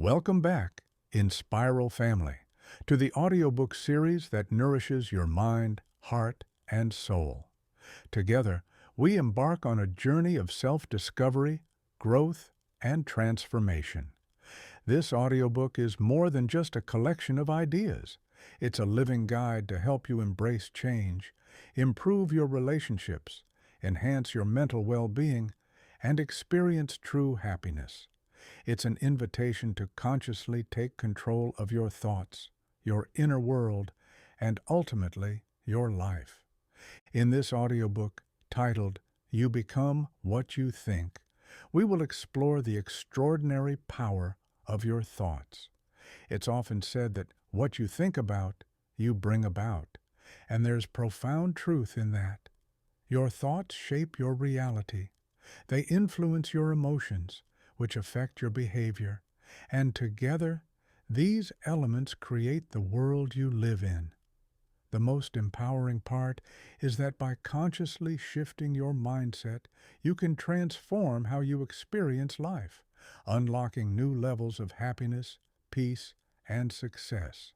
Welcome back, Inspiral family, to the audiobook series that nourishes your mind, heart, and soul. Together, we embark on a journey of self-discovery, growth, and transformation. This audiobook is more than just a collection of ideas. It's a living guide to help you embrace change, improve your relationships, enhance your mental well-being, and experience true happiness. It's an invitation to consciously take control of your thoughts, your inner world, and ultimately, your life. In this audiobook, titled You Become What You Think, we will explore the extraordinary power of your thoughts. It's often said that what you think about, you bring about, and there's profound truth in that. Your thoughts shape your reality. They influence your emotions, which affect your behavior, and together, these elements create the world you live in. The most empowering part is that by consciously shifting your mindset, you can transform how you experience life, unlocking new levels of happiness, peace, and success.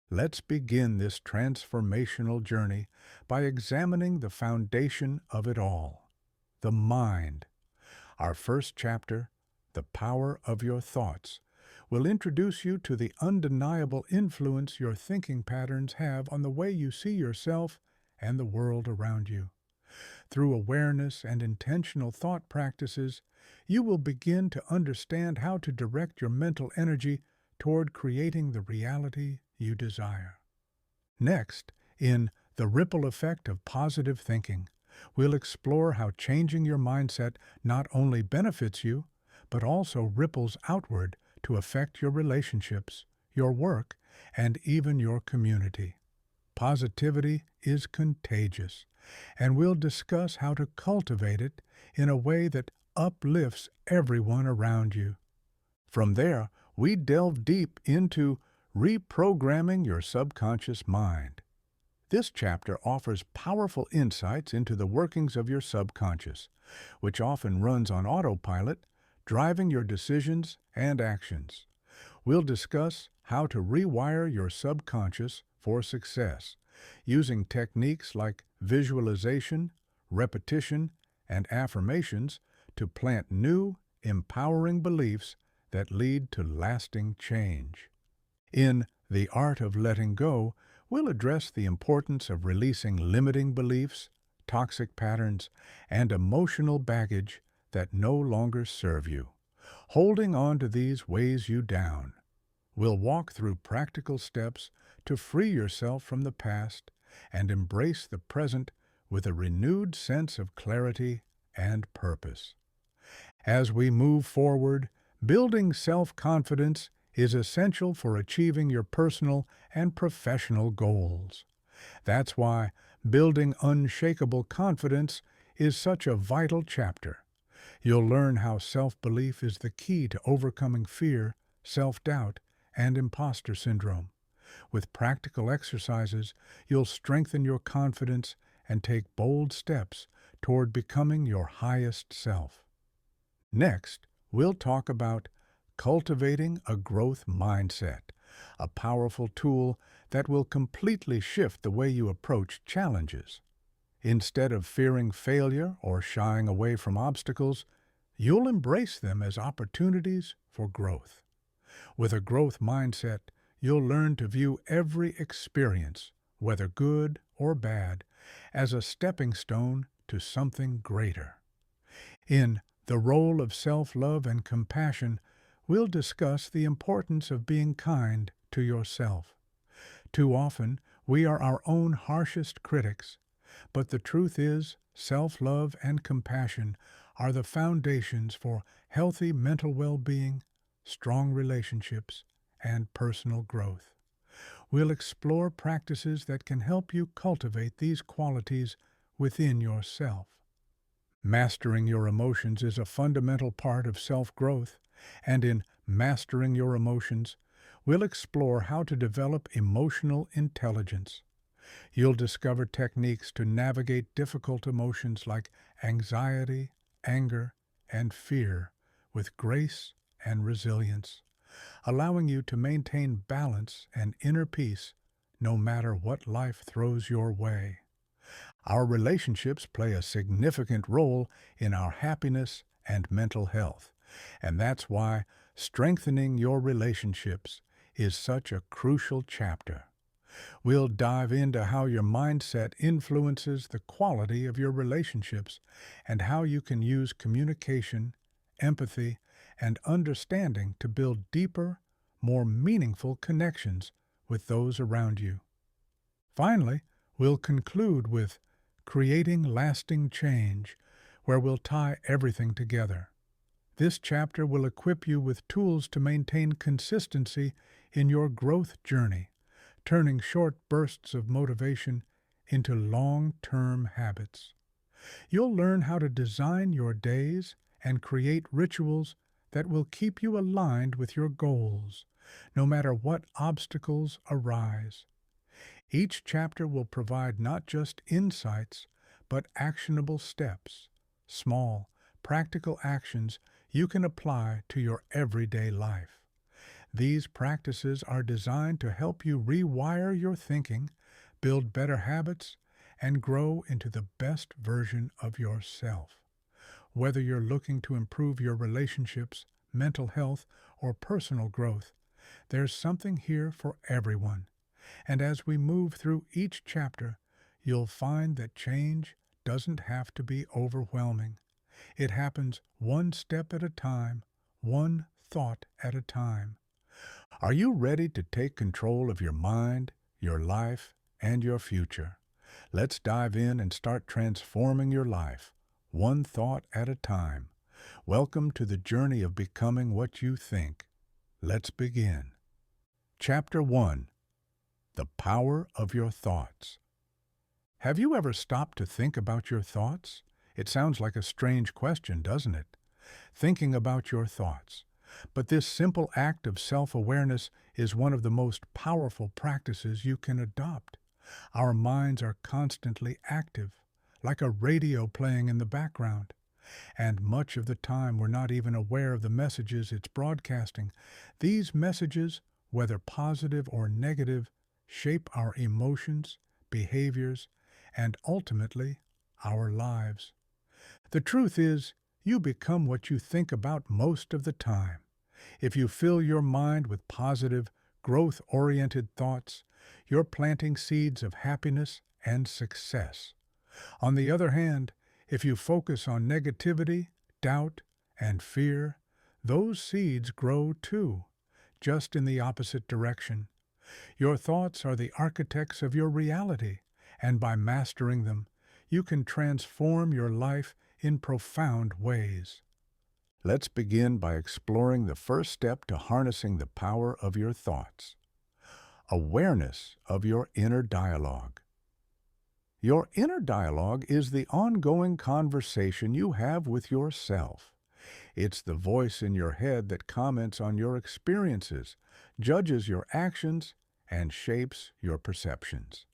Let's begin this transformational journey by examining the foundation of it all, the mind. Our first chapter, The Power of Your Thoughts, will introduce you to the undeniable influence your thinking patterns have on the way you see yourself and the world around you. Through awareness and intentional thought practices, you will begin to understand how to direct your mental energy toward creating the reality you desire. Next, in The Ripple Effect of Positive Thinking, we'll explore how changing your mindset not only benefits you, but also ripples outward to affect your relationships, your work, and even your community. Positivity is contagious, and we'll discuss how to cultivate it in a way that uplifts everyone around you. From there, we delve deep into reprogramming your subconscious mind. This chapter offers powerful insights into the workings of your subconscious, which often runs on autopilot, driving your decisions and actions. We'll discuss how to rewire your subconscious for success, using techniques like visualization, repetition, and affirmations to plant new, empowering beliefs that lead to lasting change. In The Art of Letting Go, we'll address the importance of releasing limiting beliefs, toxic patterns, and emotional baggage that no longer serve you. Holding on to these weighs you down. We'll walk through practical steps to free yourself from the past and embrace the present with a renewed sense of clarity and purpose. As we move forward, building self-confidence is essential for achieving your personal and professional goals. That's why building unshakable confidence is such a vital chapter. You'll learn how self-belief is the key to overcoming fear, self-doubt, and imposter syndrome. With practical exercises, you'll strengthen your confidence and take bold steps toward becoming your highest self. Next, we'll talk about cultivating a growth mindset, a powerful tool that will completely shift the way you approach challenges. Instead of fearing failure or shying away from obstacles, you'll embrace them as opportunities for growth. With a growth mindset, you'll learn to view every experience, whether good or bad, as a stepping stone to something greater. In The Role of Self-Love and Compassion, we'll discuss the importance of being kind to yourself. Too often, we are our own harshest critics, but the truth is, self-love and compassion are the foundations for healthy mental well-being, strong relationships, and personal growth. We'll explore practices that can help you cultivate these qualities within yourself. Mastering your emotions is a fundamental part of self-growth, and in Mastering Your Emotions, we'll explore how to develop emotional intelligence. You'll discover techniques to navigate difficult emotions like anxiety, anger, and fear with grace and resilience. allowing you to maintain balance and inner peace no matter what life throws your way. Our relationships play a significant role in our happiness and mental health, and that's why strengthening your relationships is such a crucial chapter. We'll dive into how your mindset influences the quality of your relationships and how you can use communication, empathy, and understanding to build deeper, more meaningful connections with those around you. Finally, we'll conclude with creating lasting change, where we'll tie everything together. This chapter will equip you with tools to maintain consistency in your growth journey, turning short bursts of motivation into long-term habits. You'll learn how to design your days and create rituals that will keep you aligned with your goals, no matter what obstacles arise. Each chapter will provide not just insights, but actionable steps, small, practical actions you can apply to your everyday life. These practices are designed to help you rewire your thinking, build better habits, and grow into the best version of yourself. Whether you're looking to improve your relationships, mental health, or personal growth, there's something here for everyone. And as we move through each chapter, you'll find that change doesn't have to be overwhelming. It happens one step at a time, one thought at a time. Are you ready to take control of your mind, your life, and your future? Let's dive in and start transforming your life, one thought at a time. Welcome to the journey of becoming what you think. Let's begin. Chapter 1. The Power of Your Thoughts. Have you ever stopped to think about your thoughts? It sounds like a strange question, doesn't it? Thinking about your thoughts. But this simple act of self-awareness is one of the most powerful practices you can adopt. Our minds are constantly active, like a radio playing in the background. And much of the time we're not even aware of the messages it's broadcasting. These messages, whether positive or negative, shape our emotions, behaviors, and ultimately, our lives. The truth is, you become what you think about most of the time. If you fill your mind with positive, growth-oriented thoughts, you're planting seeds of happiness and success. On the other hand, if you focus on negativity, doubt, and fear, those seeds grow too, just in the opposite direction. Your thoughts are the architects of your reality, and by mastering them, you can transform your life in profound ways. Let's begin by exploring the first step to harnessing the power of your thoughts. Awareness of your inner dialogue. Your inner dialogue is the ongoing conversation you have with yourself. It's the voice in your head that comments on your experiences, judges your actions, and shapes your perceptions.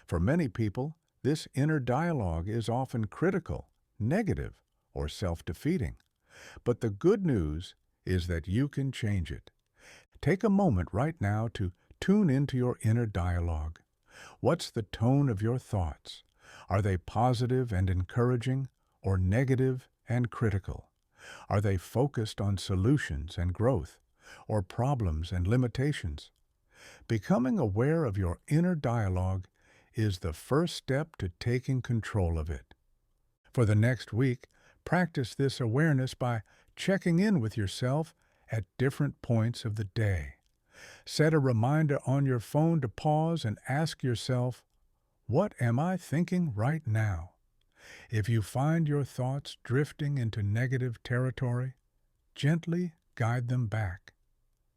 For many people, this inner dialogue is often critical, negative, or self-defeating. But the good news is that you can change it. Take a moment right now to tune into your inner dialogue. What's the tone of your thoughts? Are they positive and encouraging, or negative and critical? Are they focused on solutions and growth, or problems and limitations? Becoming aware of your inner dialogue is the first step to taking control of it. For the next week, practice this awareness by checking in with yourself at different points of the day. Set a reminder on your phone to pause and ask yourself, what am I thinking right now? If you find your thoughts drifting into negative territory, gently guide them back.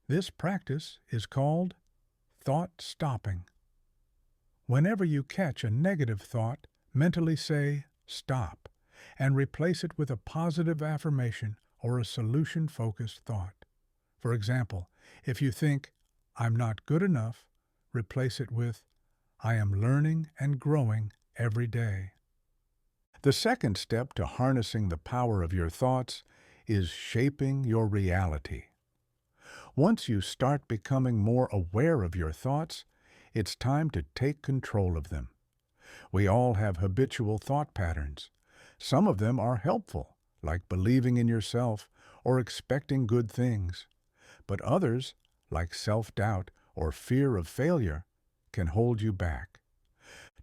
This practice is called thought stopping. Whenever you catch a negative thought, mentally say, stop, and replace it with a positive affirmation or a solution-focused thought. For example, if you think, I'm not good enough, replace it with, I am learning and growing every day. The second step to harnessing the power of your thoughts is shaping your reality. Once you start becoming more aware of your thoughts, it's time to take control of them. We all have habitual thought patterns. Some of them are helpful, like believing in yourself or expecting good things. But others, like self-doubt or fear of failure, can hold you back.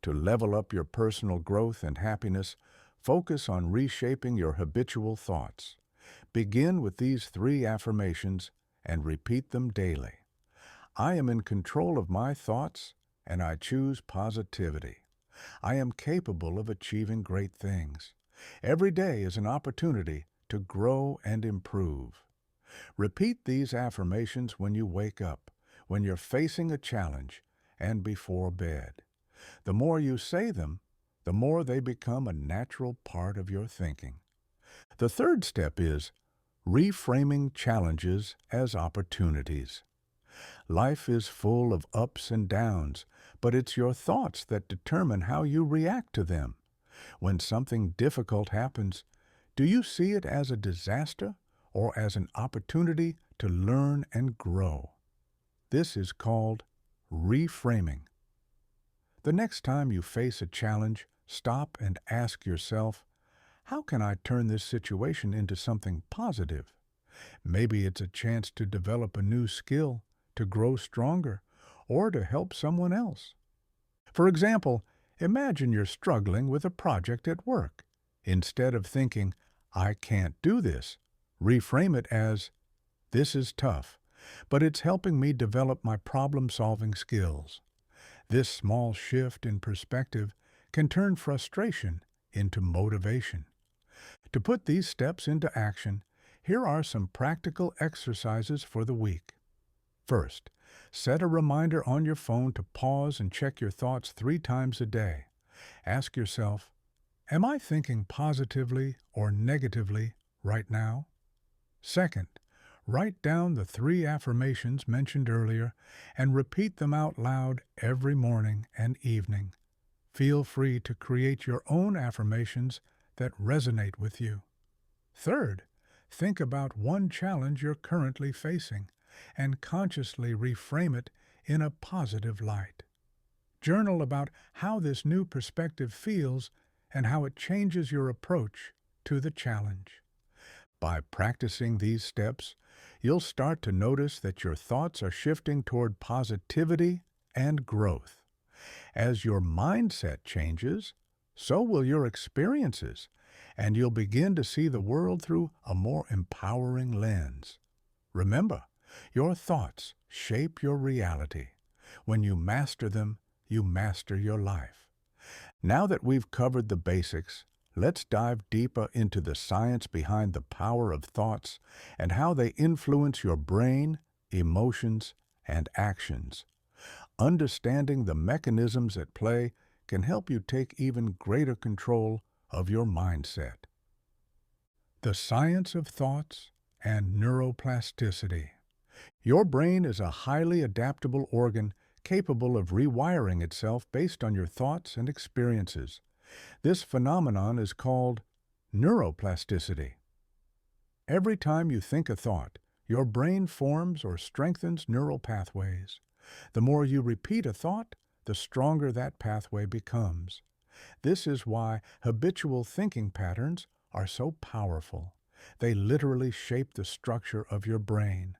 To level up your personal growth and happiness, focus on reshaping your habitual thoughts. Begin with these 3 affirmations and repeat them daily. I am in control of my thoughts, and I choose positivity. I am capable of achieving great things. Every day is an opportunity to grow and improve. Repeat these affirmations when you wake up, when you're facing a challenge, and before bed. The more you say them, the more they become a natural part of your thinking. The third step is reframing challenges as opportunities. Life is full of ups and downs, but it's your thoughts that determine how you react to them. When something difficult happens, do you see it as a disaster or as an opportunity to learn and grow? This is called reframing. The next time you face a challenge, stop and ask yourself, how can I turn this situation into something positive? Maybe it's a chance to develop a new skill, to grow stronger, or to help someone else. For example, imagine you're struggling with a project at work. Instead of thinking, I can't do this, reframe it as, this is tough, but it's helping me develop my problem-solving skills. This small shift in perspective can turn frustration into motivation. To put these steps into action, here are some practical exercises for the week. First, set a reminder on your phone to pause and check your thoughts 3 times a day. Ask yourself, am I thinking positively or negatively right now? Second, write down the 3 affirmations mentioned earlier and repeat them out loud every morning and evening. Feel free to create your own affirmations that resonate with you. Third, think about one challenge you're currently facing and consciously reframe it in a positive light. Journal about how this new perspective feels and how it changes your approach to the challenge. By practicing these steps, you'll start to notice that your thoughts are shifting toward positivity and growth. As your mindset changes, so will your experiences, and you'll begin to see the world through a more empowering lens. Remember, your thoughts shape your reality. When you master them, you master your life. Now that we've covered the basics, let's dive deeper into the science behind the power of thoughts and how they influence your brain, emotions, and actions. Understanding the mechanisms at play can help you take even greater control of your mindset. The science of thoughts and neuroplasticity. Your brain is a highly adaptable organ capable of rewiring itself based on your thoughts and experiences. This phenomenon is called neuroplasticity. Every time you think a thought, your brain forms or strengthens neural pathways. The more you repeat a thought, the stronger that pathway becomes. This is why habitual thinking patterns are so powerful. They literally shape the structure of your brain.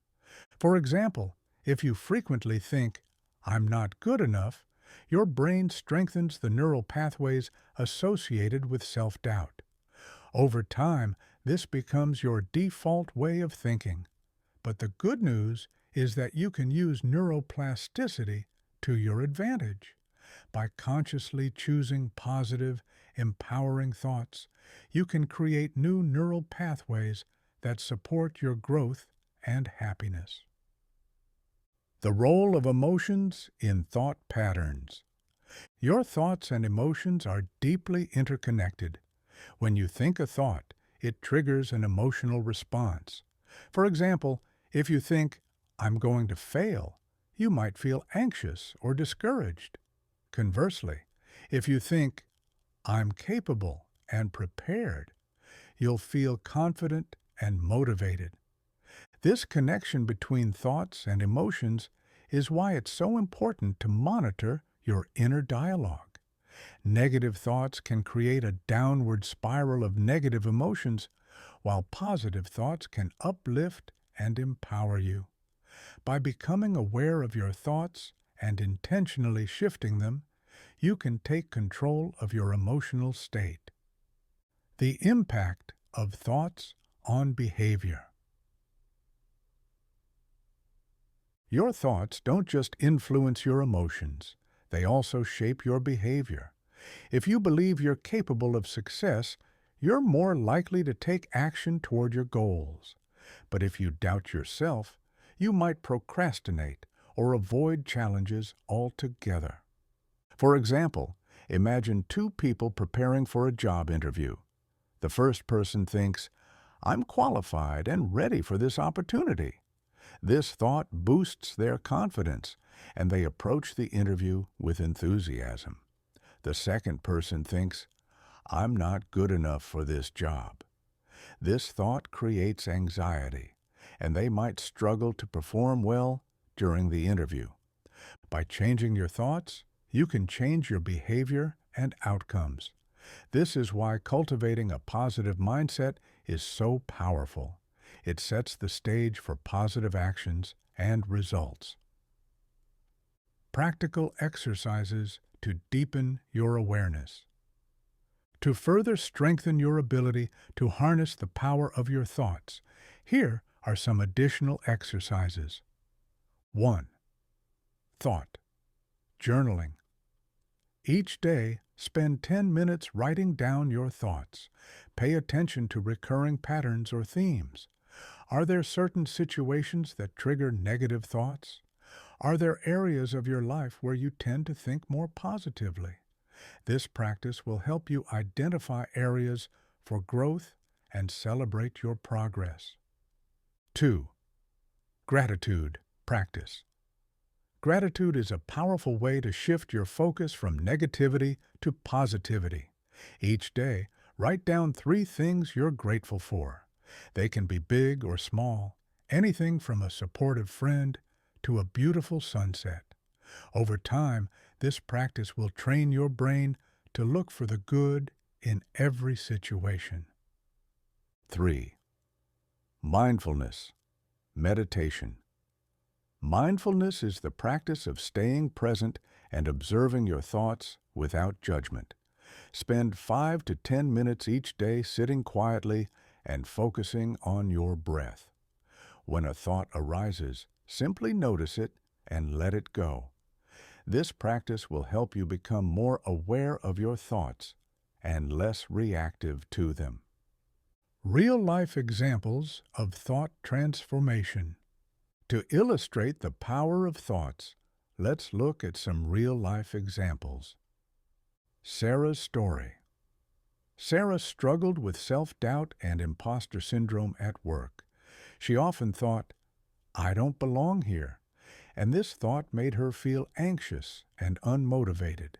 For example, if you frequently think, I'm not good enough, your brain strengthens the neural pathways associated with self-doubt. Over time, this becomes your default way of thinking. But the good news is that you can use neuroplasticity to your advantage. By consciously choosing positive, empowering thoughts, you can create new neural pathways that support your growth and happiness. The role of emotions in thought patterns. Your thoughts and emotions are deeply interconnected. When you think a thought, it triggers an emotional response. For example, if you think, I'm going to fail, you might feel anxious or discouraged. Conversely, if you think, I'm capable and prepared, you'll feel confident and motivated. This connection between thoughts and emotions is why it's so important to monitor your inner dialogue. Negative thoughts can create a downward spiral of negative emotions, while positive thoughts can uplift and empower you. By becoming aware of your thoughts and intentionally shifting them, you can take control of your emotional state. The impact of thoughts on behavior. Your thoughts don't just influence your emotions, they also shape your behavior. If you believe you're capable of success, you're more likely to take action toward your goals. But if you doubt yourself, you might procrastinate or avoid challenges altogether. For example, imagine two people preparing for a job interview. The first person thinks, "I'm qualified and ready for this opportunity." This thought boosts their confidence, and they approach the interview with enthusiasm. The second person thinks, "I'm not good enough for this job." This thought creates anxiety, and they might struggle to perform well during the interview. By changing your thoughts, you can change your behavior and outcomes. This is why cultivating a positive mindset is so powerful. It sets the stage for positive actions and results. Practical exercises to deepen your awareness. To further strengthen your ability to harness the power of your thoughts, here are some additional exercises. 1. Thought. Journaling. Each day, spend 10 minutes writing down your thoughts. Pay attention to recurring patterns or themes. Are there certain situations that trigger negative thoughts? Are there areas of your life where you tend to think more positively? This practice will help you identify areas for growth and celebrate your progress. 2. Gratitude practice. Gratitude is a powerful way to shift your focus from negativity to positivity. Each day, write down 3 things you're grateful for. They can be big or small, anything from a supportive friend to a beautiful sunset. Over time, this practice will train your brain to look for the good in every situation. 3. Mindfulness, meditation. Mindfulness is the practice of staying present and observing your thoughts without judgment. Spend 5 to 10 minutes each day sitting quietly and focusing on your breath. When a thought arises, simply notice it and let it go. This practice will help you become more aware of your thoughts and less reactive to them. Real-life examples of thought transformation. To illustrate the power of thoughts, let's look at some real-life examples. Sarah's story. Sarah struggled with self-doubt and imposter syndrome at work. She often thought, "I don't belong here," and this thought made her feel anxious and unmotivated.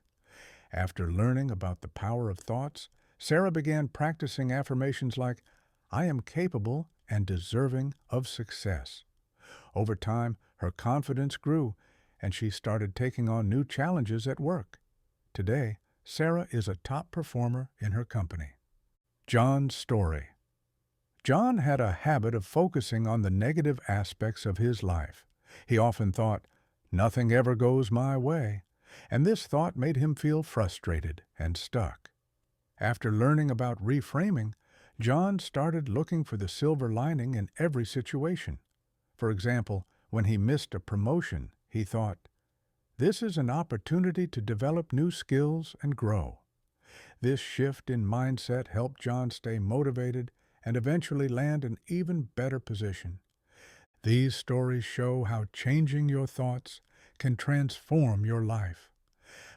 After learning about the power of thoughts, Sarah began practicing affirmations like, "I am capable and deserving of success." Over time, her confidence grew, and she started taking on new challenges at work. Today, Sarah is a top performer in her company. John's story. John had a habit of focusing on the negative aspects of his life. He often thought, "Nothing ever goes my way," and this thought made him feel frustrated and stuck. After learning about reframing, John started looking for the silver lining in every situation. For example, when he missed a promotion, he thought, "This is an opportunity to develop new skills and grow." This shift in mindset helped John stay motivated and eventually land an even better position. These stories show how changing your thoughts can transform your life.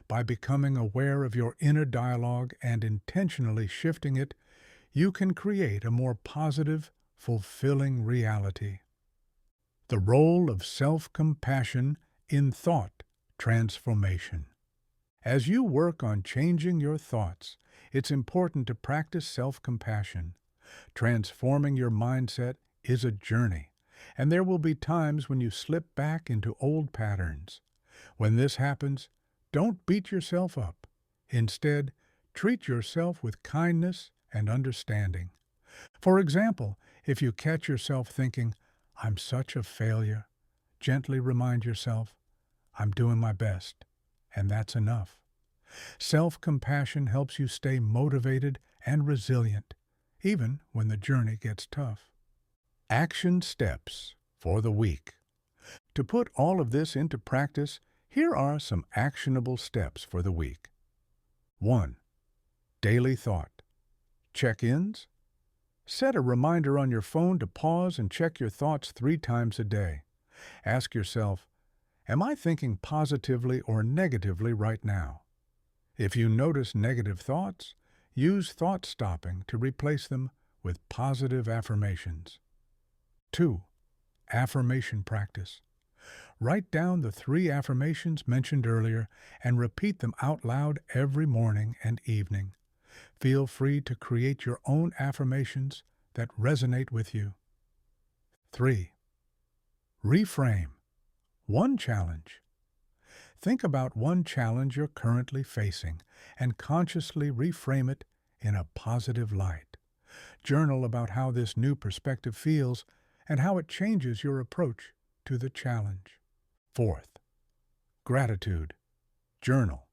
By becoming aware of your inner dialogue and intentionally shifting it, you can create a more positive, fulfilling reality. The role of self-compassion in thought transformation. As you work on changing your thoughts, it's important to practice self-compassion. Transforming your mindset is a journey, And there will be times when you slip back into old patterns. When this happens, don't beat yourself up. Instead, treat yourself with kindness and understanding. For example, if you catch yourself thinking, "I'm such a failure," gently remind yourself, "I'm doing my best," and that's enough. Self-compassion helps you stay motivated and resilient, even when the journey gets tough. Action steps for the week. To put all of this into practice, here are some actionable steps for the week. 1. Daily thought. Check-ins. Set a reminder on your phone to pause and check your thoughts 3 times a day. Ask yourself, am I thinking positively or negatively right now? If you notice negative thoughts, use thought stopping to replace them with positive affirmations. 2. Affirmation practice. Write down the 3 affirmations mentioned earlier and repeat them out loud every morning and evening. Feel free to create your own affirmations that resonate with you. 3. Reframe. One challenge. Think about one challenge you're currently facing and consciously reframe it in a positive light. Journal about how this new perspective feels and how it changes your approach to the challenge. 4th, gratitude. Journal.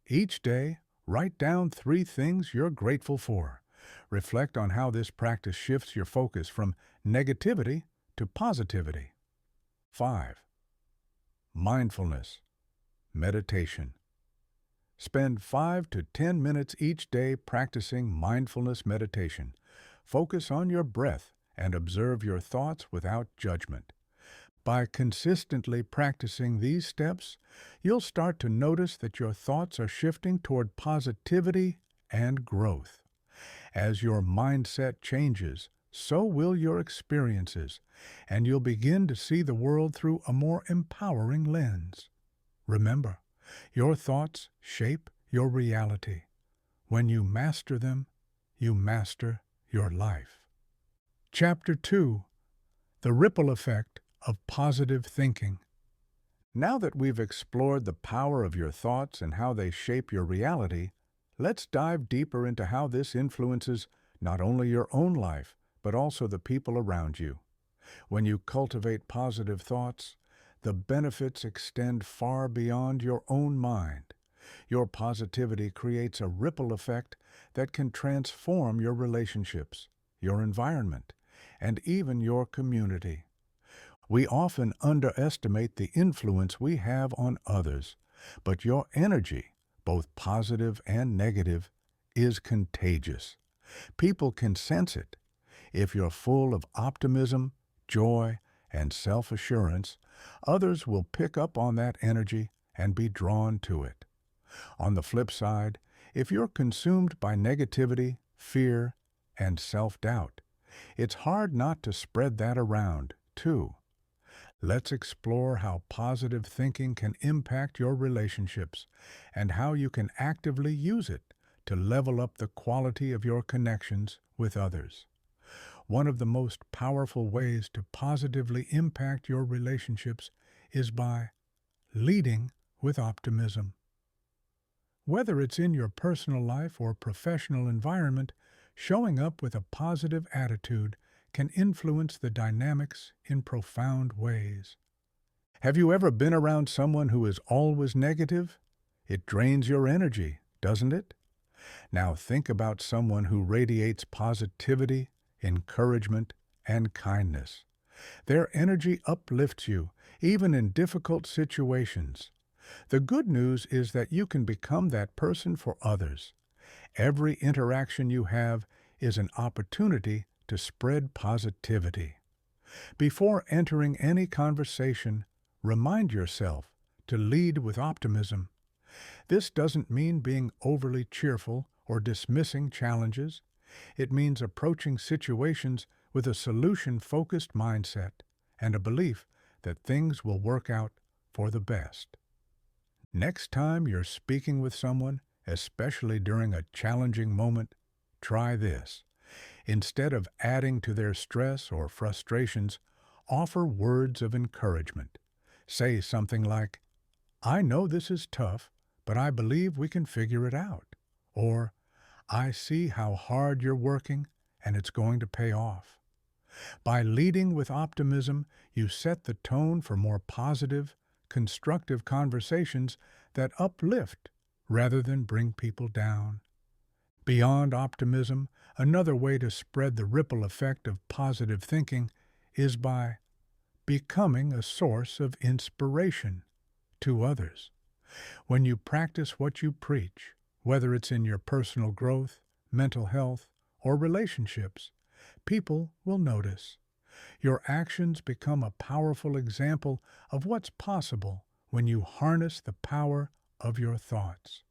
Each day, write down 3 things you're grateful for. Reflect on how this practice shifts your focus from negativity to positivity. 5. Mindfulness. Meditation. Spend 5 to 10 minutes each day practicing mindfulness meditation. Focus on your breath and observe your thoughts without judgment. By consistently practicing these steps, you'll start to notice that your thoughts are shifting toward positivity and growth. As your mindset changes, so will your experiences, and you'll begin to see the world through a more empowering lens. Remember, your thoughts shape your reality. When you master them, you master your life. Chapter 2. The Ripple Effect of Positive Thinking. Now that we've explored the power of your thoughts and how they shape your reality, let's dive deeper into how this influences not only your own life, but also the people around you. When you cultivate positive thoughts, the benefits extend far beyond your own mind. Your positivity creates a ripple effect that can transform your relationships, your environment, and even your community. We often underestimate the influence we have on others, but your energy, both positive and negative, is contagious. People can sense it. If you're full of optimism, joy, and self-assurance, others will pick up on that energy and be drawn to it. On the flip side, if you're consumed by negativity, fear, and self-doubt, it's hard not to spread that around, too. Let's explore how positive thinking can impact your relationships and how you can actively use it to level up the quality of your connections with others. One of the most powerful ways to positively impact your relationships is by leading with optimism. Whether it's in your personal life or professional environment, showing up with a positive attitude can influence the dynamics in profound ways. Have you ever been around someone who is always negative? It drains your energy, doesn't it? Now think about someone who radiates positivity, encouragement, and kindness. Their energy uplifts you, even in difficult situations. The good news is that you can become that person for others. Every interaction you have is an opportunity to spread positivity. Before entering any conversation, remind yourself to lead with optimism. This doesn't mean being overly cheerful or dismissing challenges. It means approaching situations with a solution-focused mindset and a belief that things will work out for the best. Next time you're speaking with someone, especially during a challenging moment, try this. Instead of adding to their stress or frustrations, Offer words of encouragement. Say something like, I know this is tough, but I believe we can figure it out. Or, I see how hard you're working and it's going to pay off. By leading with optimism, you set the tone for more positive, constructive conversations that uplift rather than bring people down. Beyond optimism, another way to spread the ripple effect of positive thinking is by becoming a source of inspiration to others. When you practice what you preach, whether it's in your personal growth, mental health, or relationships, people will notice. Your actions become a powerful example of what's possible when you harness the power of your thoughts.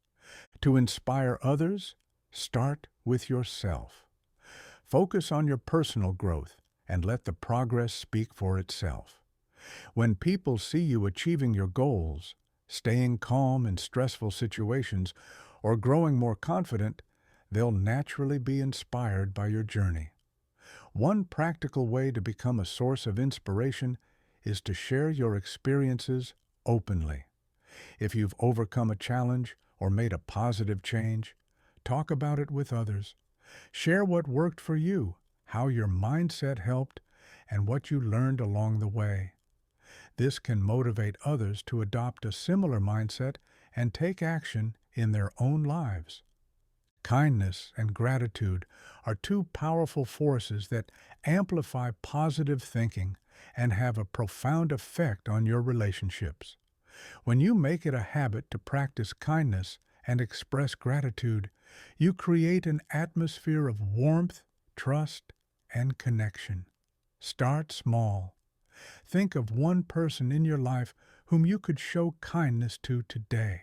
To inspire others, start with yourself. Focus on your personal growth and let the progress speak for itself. When people see you achieving your goals, staying calm in stressful situations, or growing more confident, they'll naturally be inspired by your journey. One practical way to become a source of inspiration is to share your experiences openly. If you've overcome a challenge or made a positive change, talk about it with others. Share what worked for you, how your mindset helped, and what you learned along the way. This can motivate others to adopt a similar mindset and take action in their own lives. Kindness and gratitude are two powerful forces that amplify positive thinking and have a profound effect on your relationships. When you make it a habit to practice kindness and express gratitude, you create an atmosphere of warmth, trust, and connection. Start small. Think of one person in your life whom you could show kindness to today.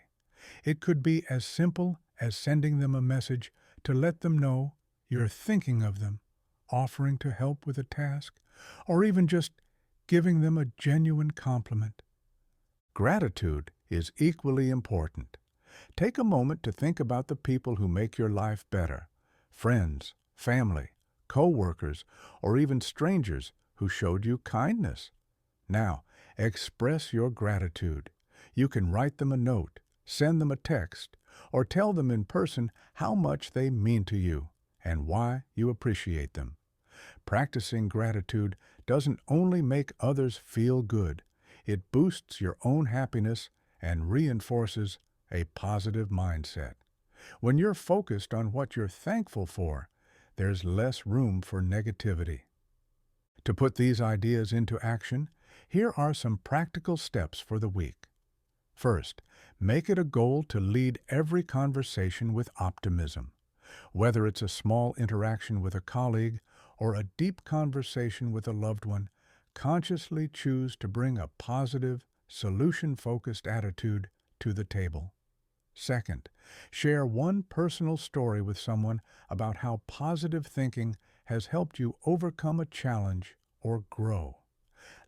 It could be as simple as sending them a message to let them know you're thinking of them, offering to help with a task, or even just giving them a genuine compliment. Gratitude is equally important. Take a moment to think about the people who make your life better, friends, family, co-workers, or even strangers who showed you kindness. Now, express your gratitude. You can write them a note, send them a text, or tell them in person how much they mean to you and why you appreciate them. Practicing gratitude doesn't only make others feel good, it boosts your own happiness and reinforces a positive mindset. When you're focused on what you're thankful for, there's less room for negativity. To put these ideas into action, here are some practical steps for the week. First, make it a goal to lead every conversation with optimism. Whether it's a small interaction with a colleague or a deep conversation with a loved one, consciously choose to bring a positive, solution-focused attitude to the table. Second, share one personal story with someone about how positive thinking has helped you overcome a challenge or grow.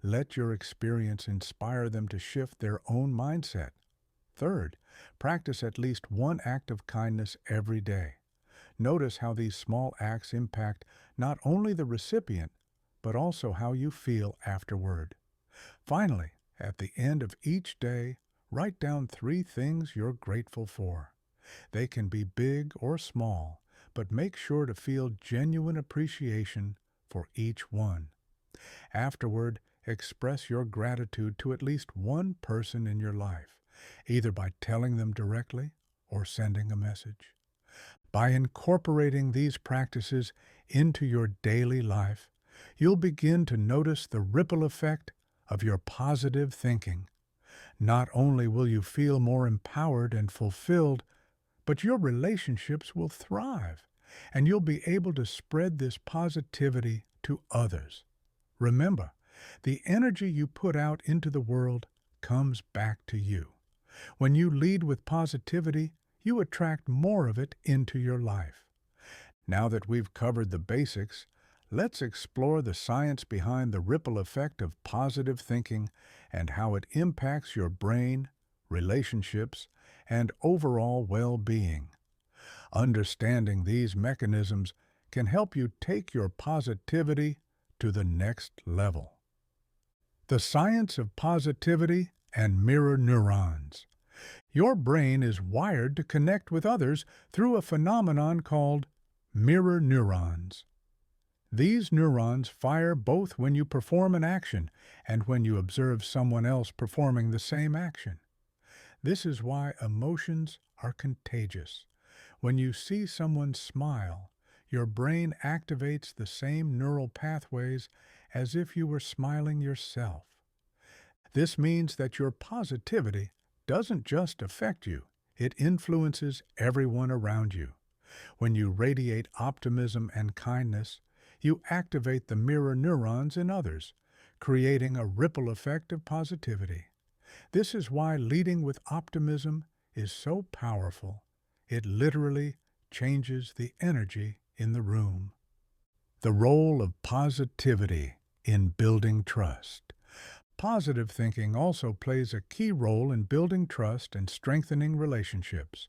Let your experience inspire them to shift their own mindset. Third, practice at least one act of kindness every day. Notice how these small acts impact not only the recipient, but also how you feel afterward. Finally, at the end of each day, write down 3 things you're grateful for. They can be big or small, but make sure to feel genuine appreciation for each one. Afterward, express your gratitude to at least one person in your life, either by telling them directly or sending a message. By incorporating these practices into your daily life, you'll begin to notice the ripple effect of your positive thinking. Not only will you feel more empowered and fulfilled, but your relationships will thrive, and you'll be able to spread this positivity to others. Remember, the energy you put out into the world comes back to you. When you lead with positivity, you attract more of it into your life. Now that we've covered the basics, let's explore the science behind the ripple effect of positive thinking and how it impacts your brain, relationships, and overall well-being. Understanding these mechanisms can help you take your positivity to the next level. The science of positivity and mirror neurons. Your brain is wired to connect with others through a phenomenon called mirror neurons. These neurons fire both when you perform an action and when you observe someone else performing the same action. This is why emotions are contagious. When you see someone smile, your brain activates the same neural pathways as if you were smiling yourself. This means that your positivity doesn't just affect you, it influences everyone around you. When you radiate optimism and kindness, you activate the mirror neurons in others, creating a ripple effect of positivity. This is why leading with optimism is so powerful. It literally changes the energy in the room. The role of positivity in building trust. Positive thinking also plays a key role in building trust and strengthening relationships.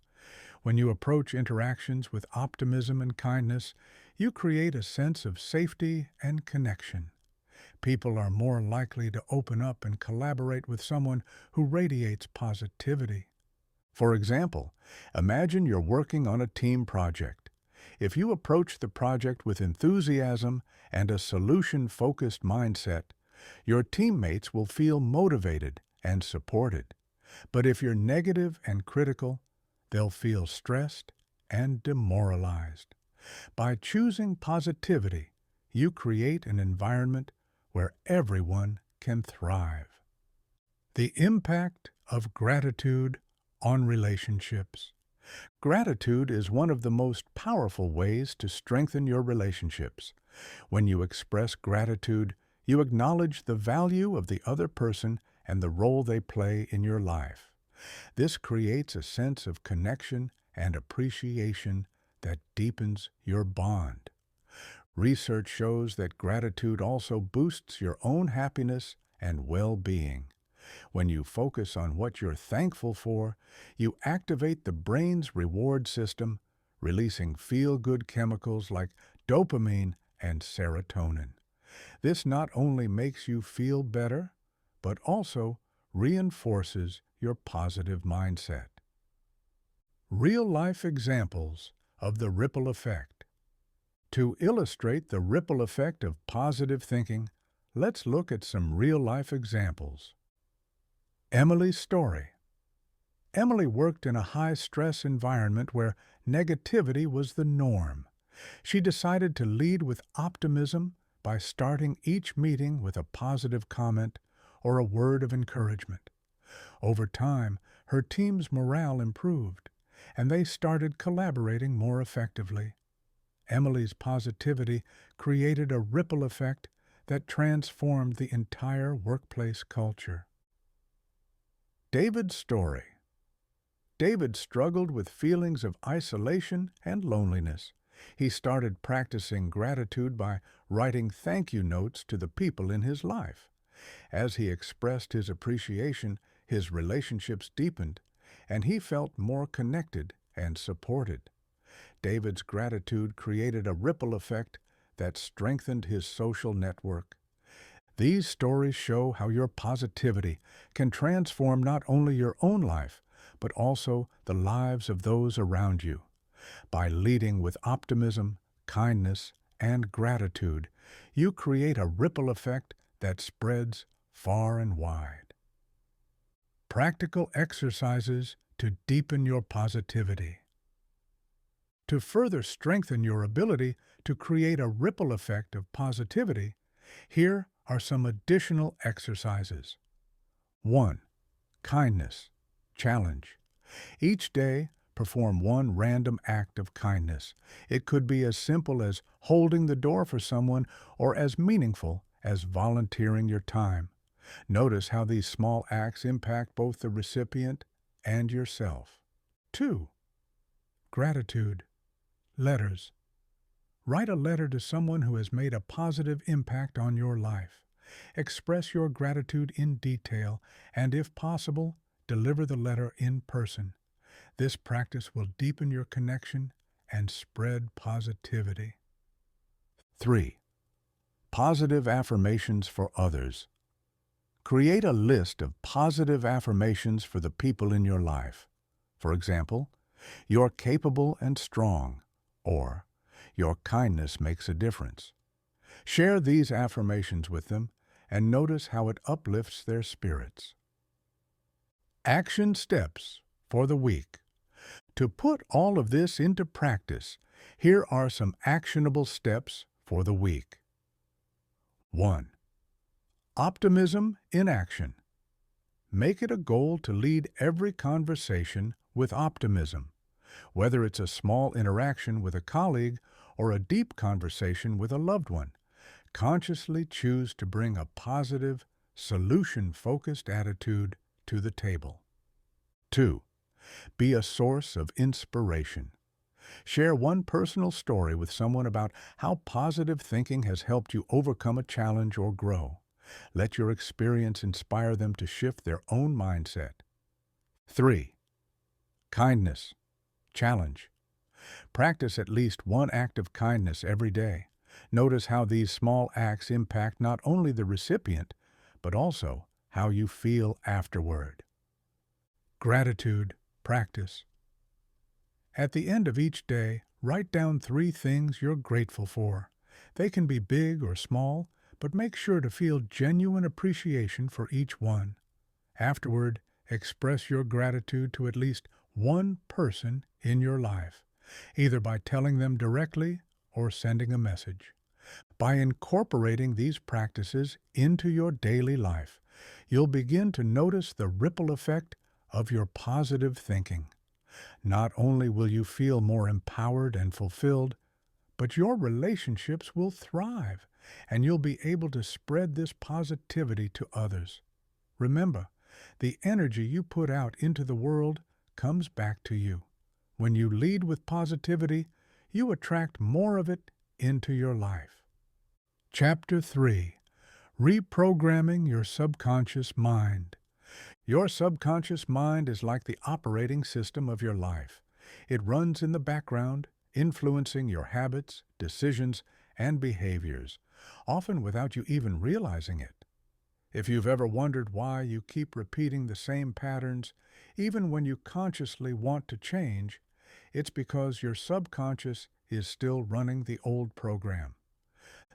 When you approach interactions with optimism and kindness, you create a sense of safety and connection. People are more likely to open up and collaborate with someone who radiates positivity. For example, imagine you're working on a team project. If you approach the project with enthusiasm and a solution-focused mindset, your teammates will feel motivated and supported. But if you're negative and critical, they'll feel stressed and demoralized. By choosing positivity, you create an environment where everyone can thrive. The impact of gratitude on relationships. Gratitude is one of the most powerful ways to strengthen your relationships. When you express gratitude, you acknowledge the value of the other person and the role they play in your life. This creates a sense of connection and appreciation that deepens your bond. Research shows that gratitude also boosts your own happiness and well-being. When you focus on what you're thankful for, you activate the brain's reward system, releasing feel-good chemicals like dopamine and serotonin. This not only makes you feel better, but also reinforces your positive mindset. Real-life examples of the ripple effect. To illustrate the ripple effect of positive thinking, let's look at some real-life examples. Emily's story. Emily worked in a high-stress environment where negativity was the norm. She decided to lead with optimism by starting each meeting with a positive comment or a word of encouragement. Over time, her team's morale improved, and they started collaborating more effectively. Emily's positivity created a ripple effect that transformed the entire workplace culture. David's story. David struggled with feelings of isolation and loneliness. He started practicing gratitude by writing thank you notes to the people in his life. As he expressed his appreciation, his relationships deepened, and he felt more connected and supported. David's gratitude created a ripple effect that strengthened his social network. These stories show how your positivity can transform not only your own life, but also the lives of those around you. By leading with optimism, kindness, and gratitude, you create a ripple effect that spreads far and wide. Practical exercises to deepen your positivity. To further strengthen your ability to create a ripple effect of positivity, here are some additional exercises. 1. Kindness. Challenge. Each day, perform one random act of kindness. It could be as simple as holding the door for someone or as meaningful as volunteering your time. Notice how these small acts impact both the recipient and yourself. 2. Gratitude. Letters. Write a letter to someone who has made a positive impact on your life. Express your gratitude in detail, and if possible, deliver the letter in person. This practice will deepen your connection and spread positivity. 3. Positive affirmations for others. Create a list of positive affirmations for the people in your life. For example, "You're capable and strong," or "Your kindness makes a difference." Share these affirmations with them and notice how it uplifts their spirits. Action steps for the week. To put all of this into practice, here are some actionable steps for the week. 1. Optimism in action. Make it a goal to lead every conversation with optimism, whether it's a small interaction with a colleague or a deep conversation with a loved one. Consciously choose to bring a positive, solution-focused attitude to the table. 2. Be a source of inspiration. Share one personal story with someone about how positive thinking has helped you overcome a challenge or grow. Let your experience inspire them to shift their own mindset. 3. Kindness. Challenge. Practice at least one act of kindness every day. Notice how these small acts impact not only the recipient, but also how you feel afterward. Gratitude practice. At the end of each day, write down 3 things you're grateful for. They can be big or small, but make sure to feel genuine appreciation for each one. Afterward, express your gratitude to at least one person in your life, either by telling them directly or sending a message. By incorporating these practices into your daily life, you'll begin to notice the ripple effect of your positive thinking. Not only will you feel more empowered and fulfilled, but your relationships will thrive, and you'll be able to spread this positivity to others. Remember, the energy you put out into the world comes back to you. When you lead with positivity, you attract more of it into your life. Chapter 3. Reprogramming your subconscious mind. Your subconscious mind is like the operating system of your life. It runs in the background, influencing your habits, decisions, and behaviors, often without you even realizing it. If you've ever wondered why you keep repeating the same patterns, even when you consciously want to change, it's because your subconscious is still running the old program.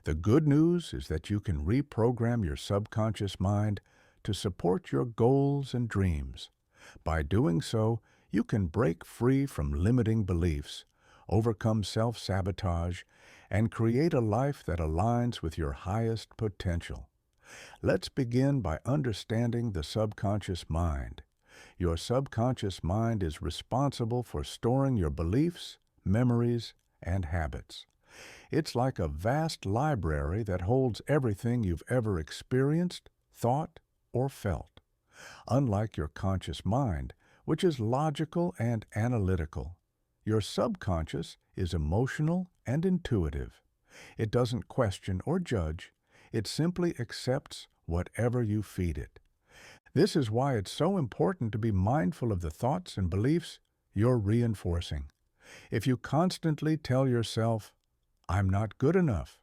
The good news is that you can reprogram your subconscious mind to support your goals and dreams. By doing so, you can break free from limiting beliefs, overcome self-sabotage, and create a life that aligns with your highest potential. Let's begin by understanding the subconscious mind. Your subconscious mind is responsible for storing your beliefs, memories, and habits. It's like a vast library that holds everything you've ever experienced, thought, or felt. Unlike your conscious mind, which is logical and analytical, your subconscious is emotional and intuitive. It doesn't question or judge. It simply accepts whatever you feed it. This is why it's so important to be mindful of the thoughts and beliefs you're reinforcing. If you constantly tell yourself, "I'm not good enough,"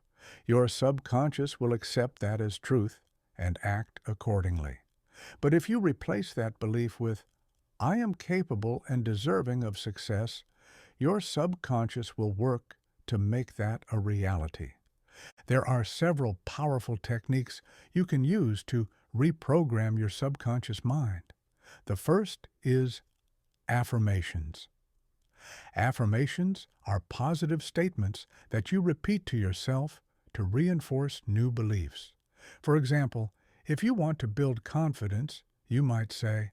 your subconscious will accept that as truth and act accordingly. But if you replace that belief with, "I am capable and deserving of success," your subconscious will work to make that a reality. There are several powerful techniques you can use to reprogram your subconscious mind. The first is affirmations. Affirmations are positive statements that you repeat to yourself to reinforce new beliefs. For example, if you want to build confidence, you might say,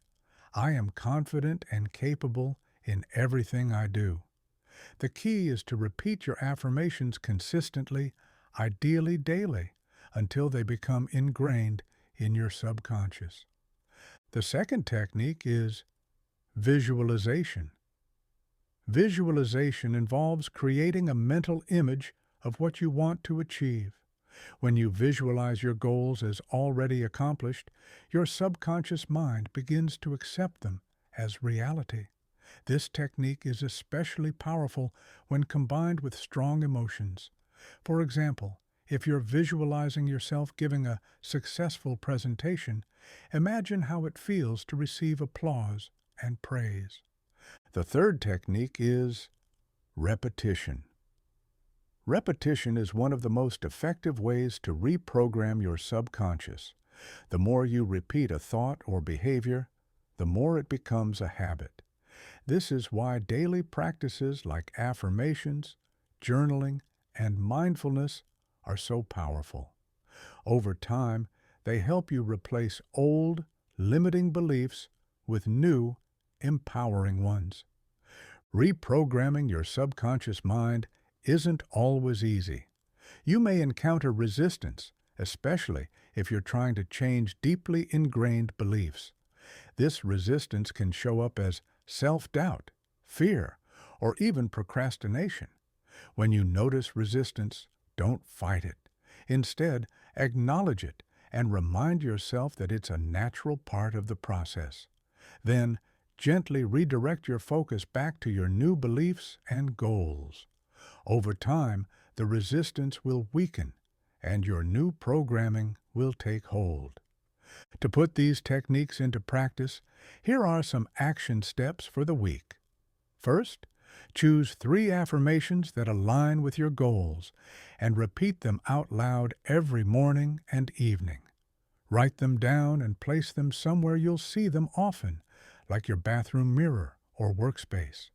"I am confident and capable in everything I do." The key is to repeat your affirmations consistently, ideally daily, until they become ingrained in your subconscious. The second technique is visualization. Visualization involves creating a mental image of what you want to achieve. When you visualize your goals as already accomplished, your subconscious mind begins to accept them as reality. This technique is especially powerful when combined with strong emotions. For example, if you're visualizing yourself giving a successful presentation, Imagine how it feels to receive applause and praise. The third technique is repetition. Repetition is one of the most effective ways to reprogram your subconscious. The more you repeat a thought or behavior, the more it becomes a habit. This is why daily practices like affirmations, journaling, and mindfulness are so powerful. Over time, they help you replace old, limiting beliefs with new, empowering ones. Reprogramming your subconscious mind isn't always easy. You may encounter resistance, especially if you're trying to change deeply ingrained beliefs. This resistance can show up as self-doubt, fear, or even procrastination. When you notice resistance, don't fight it. Instead, acknowledge it and remind yourself that it's a natural part of the process. Then, gently redirect your focus back to your new beliefs and goals. Over time, the resistance will weaken and your new programming will take hold. To put these techniques into practice, here are some action steps for the week. First, choose 3 affirmations that align with your goals and repeat them out loud every morning and evening. Write them down and place them somewhere you'll see them often, like your bathroom mirror or workspace.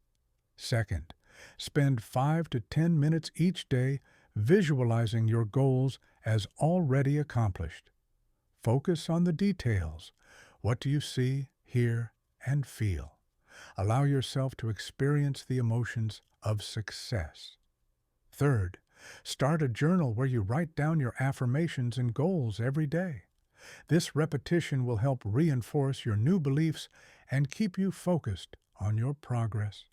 Second, spend 5 to 10 minutes each day visualizing your goals as already accomplished. Focus on the details. What do you see, hear, and feel? Allow yourself to experience the emotions of success. Third, start a journal where you write down your affirmations and goals every day. This repetition will help reinforce your new beliefs and keep you focused on your progress.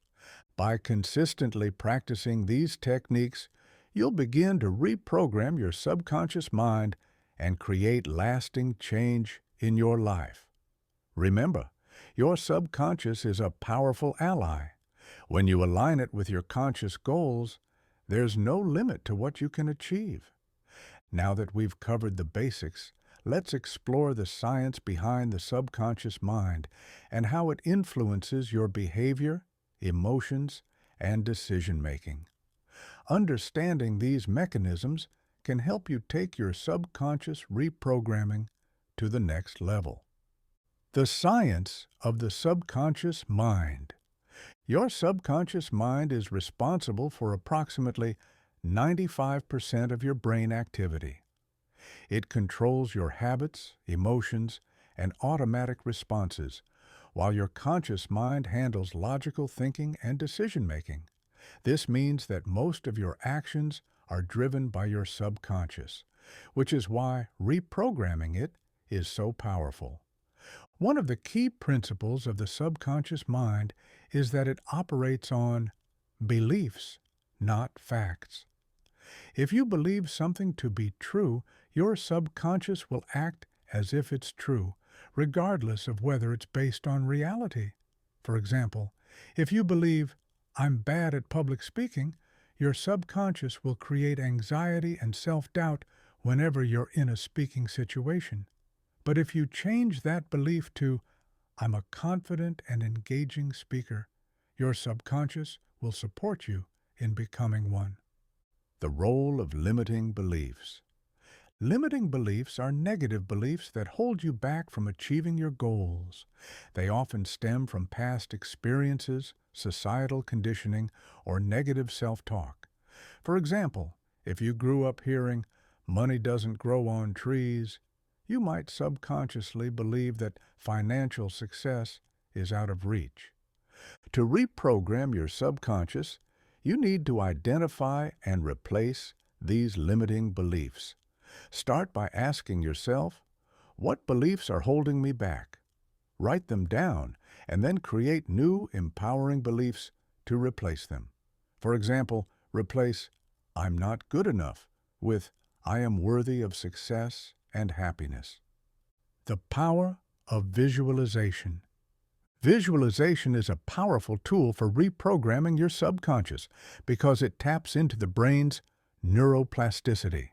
By consistently practicing these techniques, you'll begin to reprogram your subconscious mind and create lasting change in your life. Remember, your subconscious is a powerful ally. When you align it with your conscious goals, there's no limit to what you can achieve. Now that we've covered the basics, let's explore the science behind the subconscious mind and how it influences your behavior, emotions, and decision-making. Understanding these mechanisms can help you take your subconscious reprogramming to the next level. The science of the subconscious mind. Your subconscious mind is responsible for approximately 95% of your brain activity. It controls your habits, emotions, and automatic responses, while your conscious mind handles logical thinking and decision-making. This means that most of your actions are driven by your subconscious, which is why reprogramming it is so powerful. One of the key principles of the subconscious mind is that it operates on beliefs, not facts. If you believe something to be true, your subconscious will act as if it's true, regardless of whether it's based on reality. For example, if you believe, "I'm bad at public speaking," your subconscious will create anxiety and self-doubt whenever you're in a speaking situation. But if you change that belief to, "I'm a confident and engaging speaker," your subconscious will support you in becoming one. The role of limiting beliefs. Limiting beliefs are negative beliefs that hold you back from achieving your goals. They often stem from past experiences, societal conditioning, or negative self-talk. For example, if you grew up hearing, "Money doesn't grow on trees," you might subconsciously believe that financial success is out of reach. To reprogram your subconscious, you need to identify and replace these limiting beliefs. Start by asking yourself, what beliefs are holding me back? Write them down and then create new, empowering beliefs to replace them. For example, replace "I'm not good enough" with "I am worthy of success and happiness." The power of visualization. Visualization is a powerful tool for reprogramming your subconscious because it taps into the brain's neuroplasticity.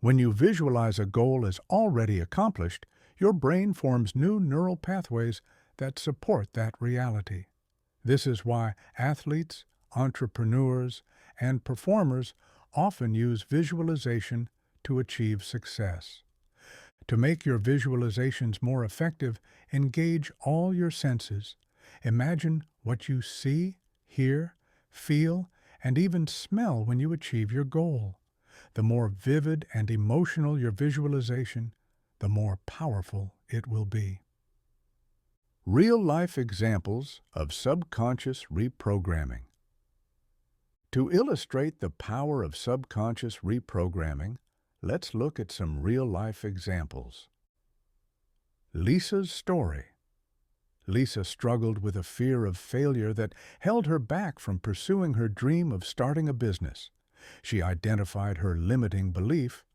When you visualize a goal as already accomplished, your brain forms new neural pathways that support that reality. This is why athletes, entrepreneurs, and performers often use visualization to achieve success. To make your visualizations more effective, engage all your senses. Imagine what you see, hear, feel, and even smell when you achieve your goal. The more vivid and emotional your visualization, the more powerful it will be. Real-life examples of subconscious reprogramming. To illustrate the power of subconscious reprogramming, let's look at some real-life examples. Lisa's story. Lisa struggled with a fear of failure that held her back from pursuing her dream of starting a business. She identified her limiting belief,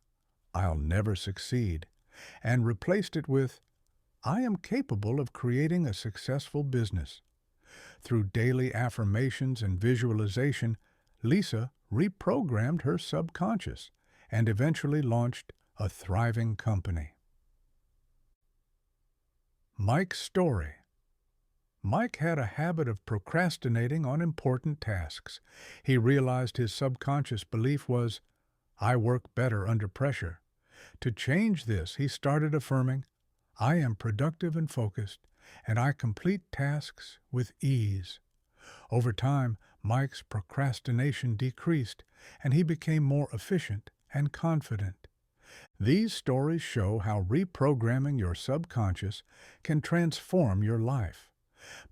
"I'll never succeed," and replaced it with, "I am capable of creating a successful business." Through daily affirmations and visualization, Lisa reprogrammed her subconscious and eventually launched a thriving company. Mike's story. Mike had a habit of procrastinating on important tasks. He realized his subconscious belief was, "I work better under pressure." To change this, he started affirming, "I am productive and focused, and I complete tasks with ease." Over time, Mike's procrastination decreased, and he became more efficient and confident. These stories show how reprogramming your subconscious can transform your life.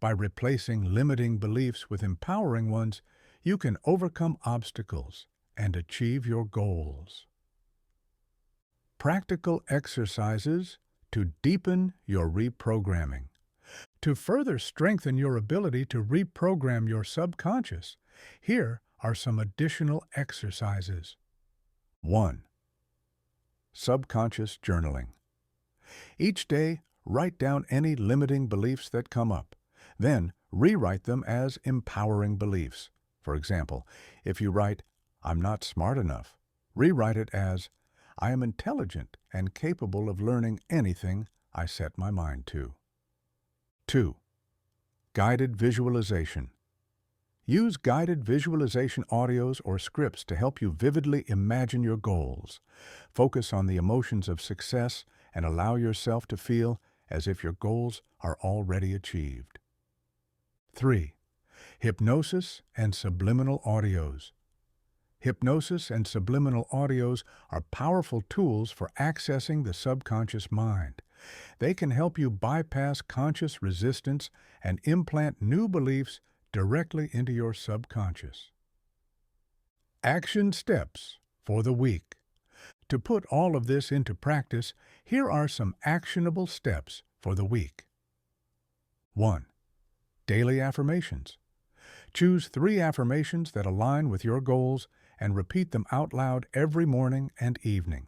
By replacing limiting beliefs with empowering ones, you can overcome obstacles and achieve your goals. Practical exercises to deepen your reprogramming. To further strengthen your ability to reprogram your subconscious, here are some additional exercises. 1. Subconscious journaling. Each day, write down any limiting beliefs that come up. Then, rewrite them as empowering beliefs. For example, if you write, "I'm not smart enough," rewrite it as, "I am intelligent and capable of learning anything I set my mind to." 2. Guided visualization. Use guided visualization audios or scripts to help you vividly imagine your goals. Focus on the emotions of success and allow yourself to feel as if your goals are already achieved. 3. Hypnosis and subliminal audios. Hypnosis and subliminal audios are powerful tools for accessing the subconscious mind. They can help you bypass conscious resistance and implant new beliefs directly into your subconscious. Action steps for the week. To put all of this into practice, here are some actionable steps for the week. 1. Daily affirmations. Choose 3 affirmations that align with your goals and repeat them out loud every morning and evening.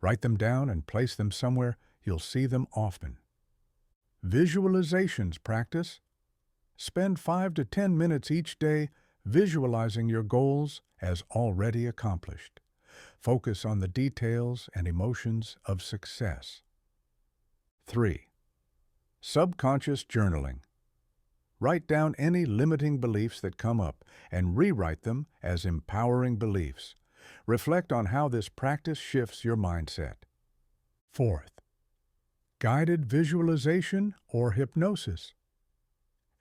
Write them down and place them somewhere you'll see them often. Visualizations practice. Spend 5 to 10 minutes each day visualizing your goals as already accomplished. Focus on the details and emotions of success. 3. Subconscious journaling. Write down any limiting beliefs that come up and rewrite them as empowering beliefs. Reflect on how this practice shifts your mindset. 4th, guided visualization or hypnosis.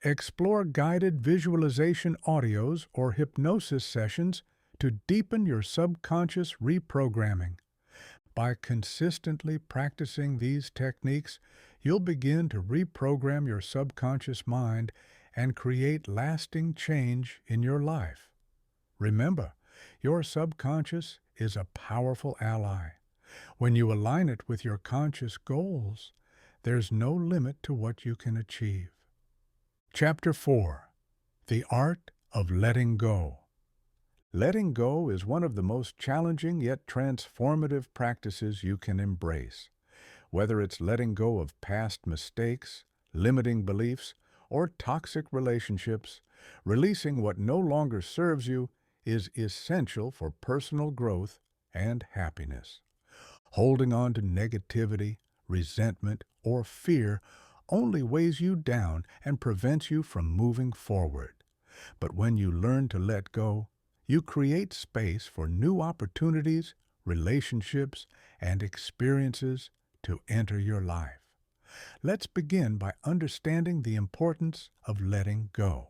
Explore guided visualization audios or hypnosis sessions to deepen your subconscious reprogramming. By consistently practicing these techniques, you'll begin to reprogram your subconscious mind and create lasting change in your life. Remember, your subconscious is a powerful ally. When you align it with your conscious goals, there's no limit to what you can achieve. Chapter 4. The Art of Letting Go. Letting go is one of the most challenging yet transformative practices you can embrace. Whether it's letting go of past mistakes, limiting beliefs, or toxic relationships, releasing what no longer serves you is essential for personal growth and happiness. Holding on to negativity, resentment, or fear only weighs you down and prevents you from moving forward. But when you learn to let go, you create space for new opportunities, relationships, and experiences to enter your life. Let's begin by understanding the importance of letting go.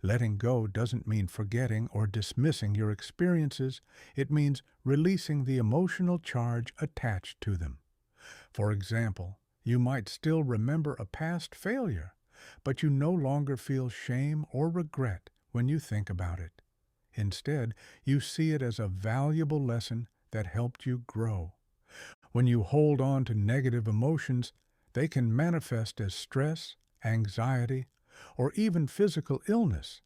Letting go doesn't mean forgetting or dismissing your experiences. It means releasing the emotional charge attached to them. For example, you might still remember a past failure, but you no longer feel shame or regret when you think about it. Instead, you see it as a valuable lesson that helped you grow. When you hold on to negative emotions, they can manifest as stress, anxiety, or even physical illness.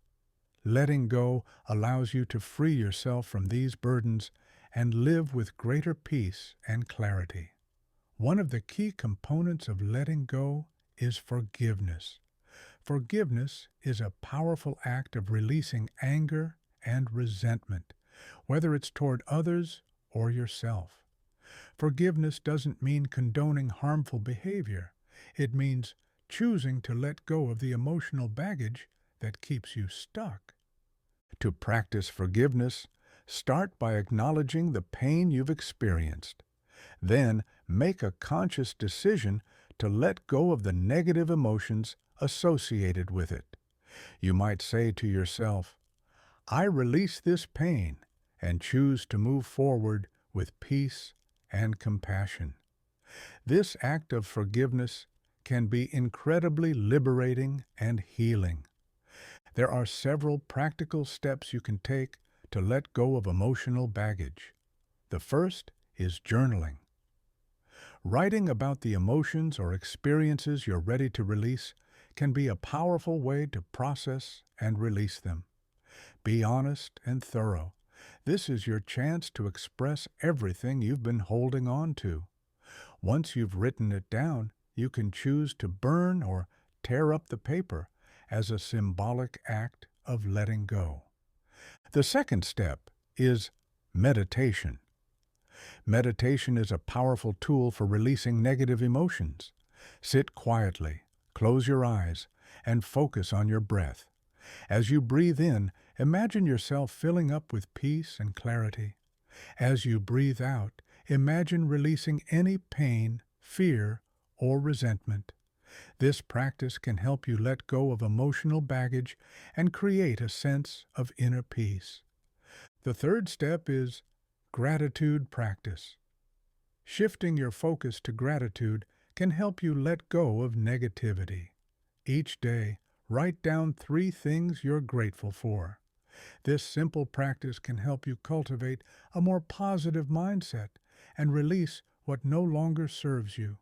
Letting go allows you to free yourself from these burdens and live with greater peace and clarity. One of the key components of letting go is forgiveness. Forgiveness is a powerful act of releasing anger and resentment, whether it's toward others or yourself. Forgiveness doesn't mean condoning harmful behavior. It means choosing to let go of the emotional baggage that keeps you stuck. To practice forgiveness, start by acknowledging the pain you've experienced. Then make a conscious decision to let go of the negative emotions associated with it. You might say to yourself, "I release this pain and choose to move forward with peace and compassion." This act of forgiveness can be incredibly liberating and healing. There are several practical steps you can take to let go of emotional baggage. The first is journaling. Writing about the emotions or experiences you're ready to release can be a powerful way to process and release them. Be honest and thorough. This is your chance to express everything you've been holding on to. Once you've written it down, you can choose to burn or tear up the paper as a symbolic act of letting go. The second step is meditation. Meditation is a powerful tool for releasing negative emotions. Sit quietly, close your eyes, and focus on your breath. As you breathe in, imagine yourself filling up with peace and clarity. As you breathe out, imagine releasing any pain, fear, or resentment. This practice can help you let go of emotional baggage and create a sense of inner peace. The third step is gratitude practice. Shifting your focus to gratitude can help you let go of negativity. Each day, write down 3 things you're grateful for. This simple practice can help you cultivate a more positive mindset and release what no longer serves you.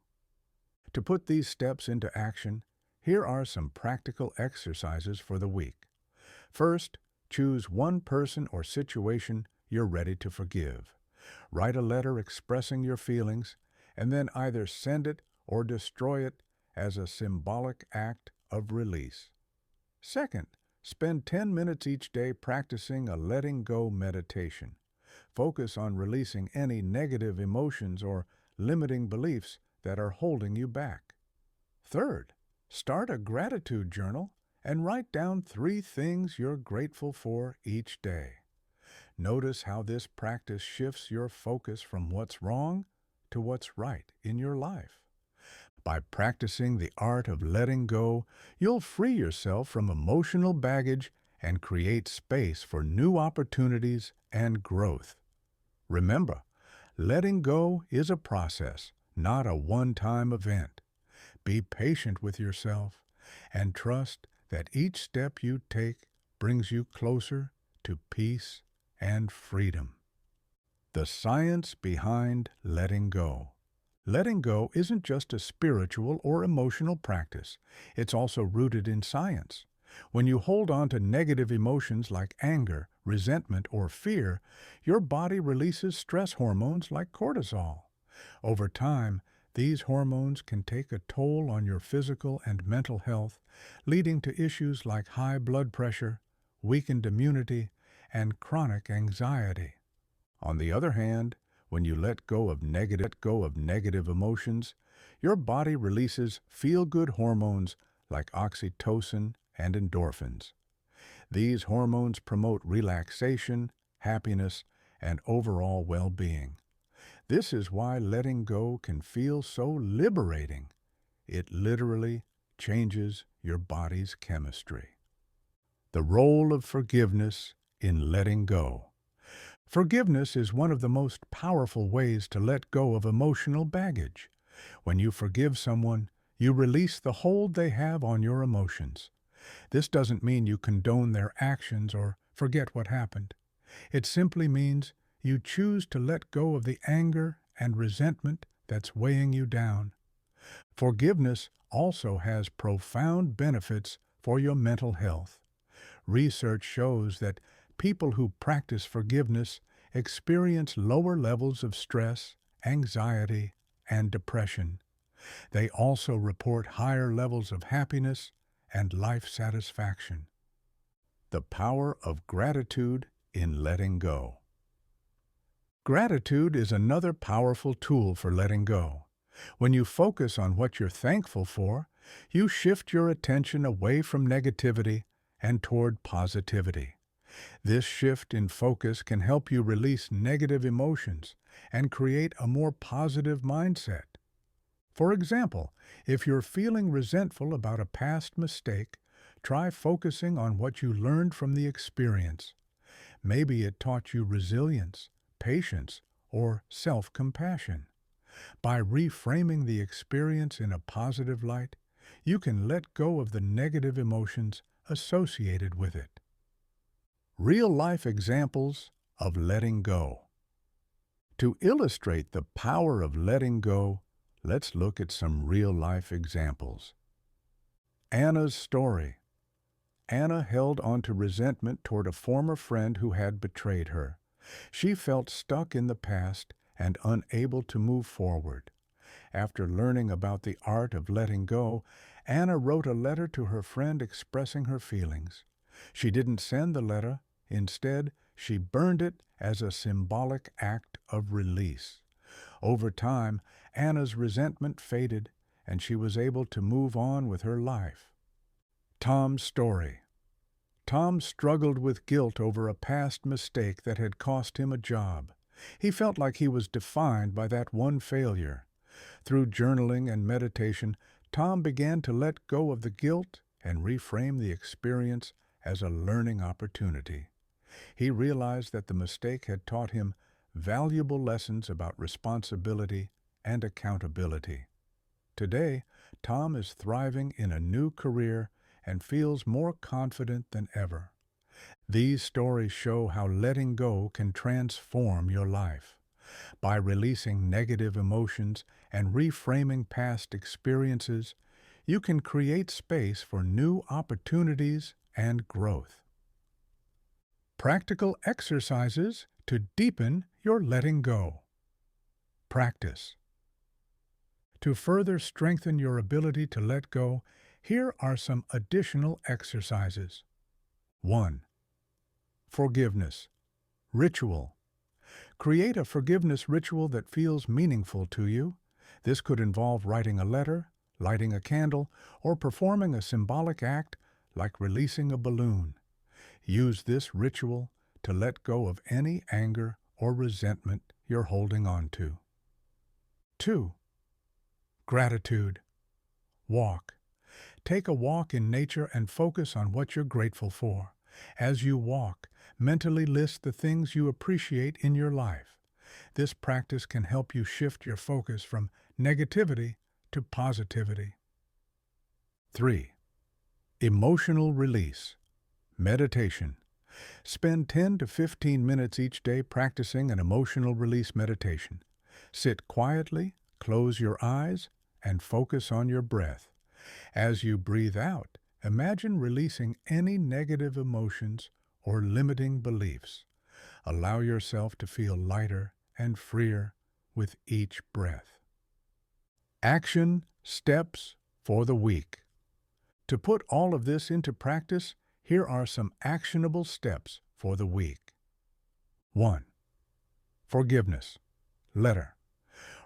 To put these steps into action, here are some practical exercises for the week. First, choose one person or situation you're ready to forgive. Write a letter expressing your feelings, and then either send it or destroy it as a symbolic act of release. Second, spend 10 minutes each day practicing a letting go meditation. Focus on releasing any negative emotions or limiting beliefs that are holding you back. Third, start a gratitude journal and write down 3 things you're grateful for each day. Notice how this practice shifts your focus from what's wrong to what's right in your life. By practicing the art of letting go, you'll free yourself from emotional baggage and create space for new opportunities and growth. Remember, letting go is a process, not a one-time event. Be patient with yourself and trust that each step you take brings you closer to peace and freedom. The science behind letting go. Letting go isn't just a spiritual or emotional practice. It's also rooted in science. When you hold on to negative emotions like anger, resentment, or fear, your body releases stress hormones like cortisol. Over time, these hormones can take a toll on your physical and mental health, leading to issues like high blood pressure, weakened immunity, and chronic anxiety. On the other hand, when you let go of negative emotions, your body releases feel-good hormones like oxytocin and endorphins. These hormones promote relaxation, happiness, and overall well-being. This is why letting go can feel so liberating. It literally changes your body's chemistry. The role of forgiveness in letting go. Forgiveness is one of the most powerful ways to let go of emotional baggage. When you forgive someone, you release the hold they have on your emotions. This doesn't mean you condone their actions or forget what happened. It simply means you choose to let go of the anger and resentment that's weighing you down. Forgiveness also has profound benefits for your mental health. Research shows that people who practice forgiveness experience lower levels of stress, anxiety, and depression. They also report higher levels of happiness and life satisfaction. The power of gratitude in letting go. Gratitude is another powerful tool for letting go. When you focus on what you're thankful for, you shift your attention away from negativity and toward positivity. This shift in focus can help you release negative emotions and create a more positive mindset. For example, if you're feeling resentful about a past mistake, try focusing on what you learned from the experience. Maybe it taught you resilience, patience, or self-compassion. By reframing the experience in a positive light, you can let go of the negative emotions associated with it. Real-life examples of letting go. To illustrate the power of letting go, let's look at some real-life examples. Anna's story. Anna held on to resentment toward a former friend who had betrayed her. She felt stuck in the past and unable to move forward. After learning about the art of letting go, Anna wrote a letter to her friend expressing her feelings. She didn't send the letter. Instead, she burned it as a symbolic act of release. Over time, Anna's resentment faded, and she was able to move on with her life. Tom's story. Tom struggled with guilt over a past mistake that had cost him a job. He felt like he was defined by that one failure. Through journaling and meditation, Tom began to let go of the guilt and reframe the experience as a learning opportunity. He realized that the mistake had taught him valuable lessons about responsibility and accountability. Today, Tom is thriving in a new career and feels more confident than ever. These stories show how letting go can transform your life. By releasing negative emotions and reframing past experiences, you can create space for new opportunities and growth. Practical exercises to deepen your letting go. Practice. To further strengthen your ability to let go, here are some additional exercises. 1. Forgiveness. Ritual. Create a forgiveness ritual that feels meaningful to you. This could involve writing a letter, lighting a candle, or performing a symbolic act like releasing a balloon. Use this ritual to let go of any anger or resentment you're holding on to. 2. Gratitude. Walk. Take a walk in nature and focus on what you're grateful for. As you walk, mentally list the things you appreciate in your life. This practice can help you shift your focus from negativity to positivity. 3. Emotional release. Meditation. Spend 10 to 15 minutes each day practicing an emotional release meditation. Sit quietly, close your eyes, and focus on your breath. As you breathe out, imagine releasing any negative emotions or limiting beliefs. Allow yourself to feel lighter and freer with each breath. Action steps for the week. To put all of this into practice, here are some actionable steps for the week. 1. Forgiveness. Letter.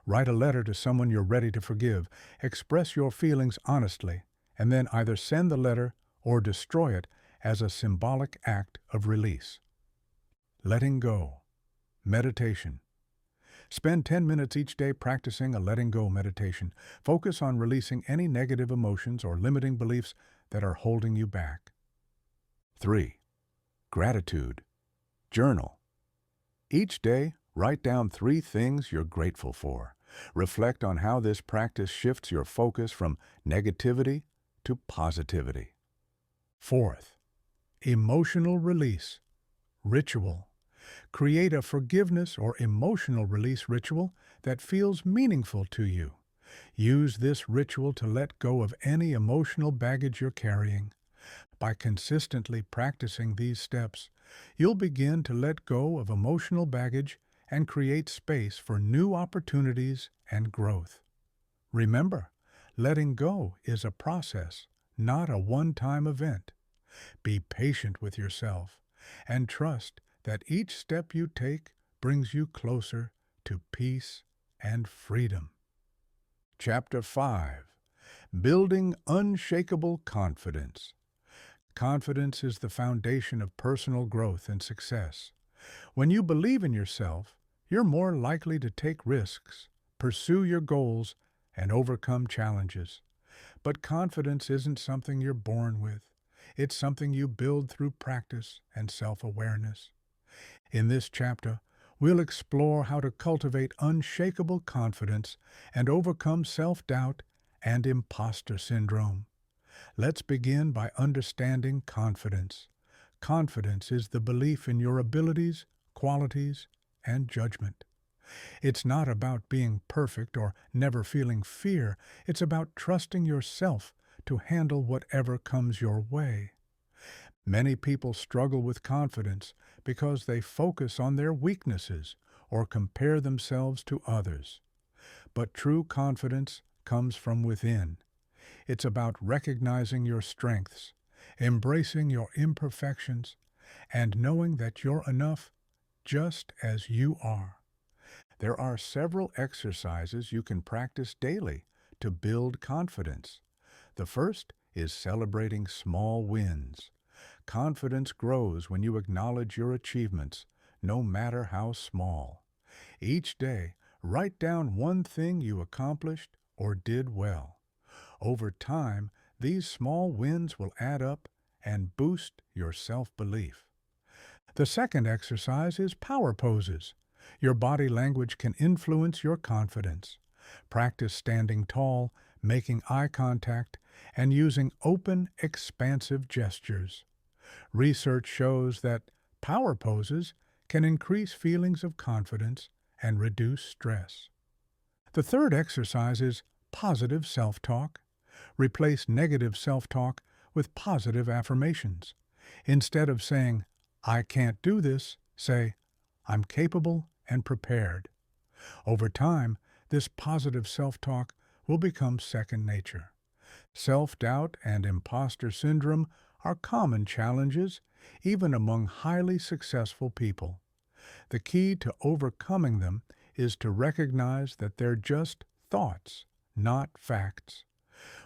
Write a letter to someone you're ready to forgive. Express your feelings honestly, and then either send the letter or destroy it as a symbolic act of release. Letting go. Meditation. Spend 10 minutes each day practicing a letting go meditation. Focus on releasing any negative emotions or limiting beliefs that are holding you back. 3. Gratitude. Journal. Each day, write down 3 things you're grateful for. Reflect on how this practice shifts your focus from negativity to positivity. 4th, emotional release. Ritual. Create a forgiveness or emotional release ritual that feels meaningful to you. Use this ritual to let go of any emotional baggage you're carrying. By consistently practicing these steps, you'll begin to let go of emotional baggage and create space for new opportunities and growth. Remember, letting go is a process, not a one-time event. Be patient with yourself and trust that each step you take brings you closer to peace and freedom. Chapter 5. Building Unshakable Confidence. Confidence is the foundation of personal growth and success. When you believe in yourself, you're more likely to take risks, pursue your goals, and overcome challenges. But confidence isn't something you're born with. It's something you build through practice and self-awareness. In this chapter, we'll explore how to cultivate unshakable confidence and overcome self-doubt and imposter syndrome. Let's begin by understanding confidence. Confidence is the belief in your abilities, qualities, and judgment. It's not about being perfect or never feeling fear. It's about trusting yourself to handle whatever comes your way. Many people struggle with confidence because they focus on their weaknesses or compare themselves to others. But true confidence comes from within. It's about recognizing your strengths, embracing your imperfections, and knowing that you're enough just as you are. There are several exercises you can practice daily to build confidence. The first is celebrating small wins. Confidence grows when you acknowledge your achievements, no matter how small. Each day, write down one thing you accomplished or did well. Over time, these small wins will add up and boost your self-belief. The second exercise is power poses. Your body language can influence your confidence. Practice standing tall, making eye contact, and using open, expansive gestures. Research shows that power poses can increase feelings of confidence and reduce stress. The third exercise is positive self-talk. Replace negative self-talk with positive affirmations. Instead of saying, "I can't do this," say, "I'm capable and prepared." Over time, this positive self-talk will become second nature. Self-doubt and imposter syndrome are common challenges, even among highly successful people. The key to overcoming them is to recognize that they're just thoughts, not facts.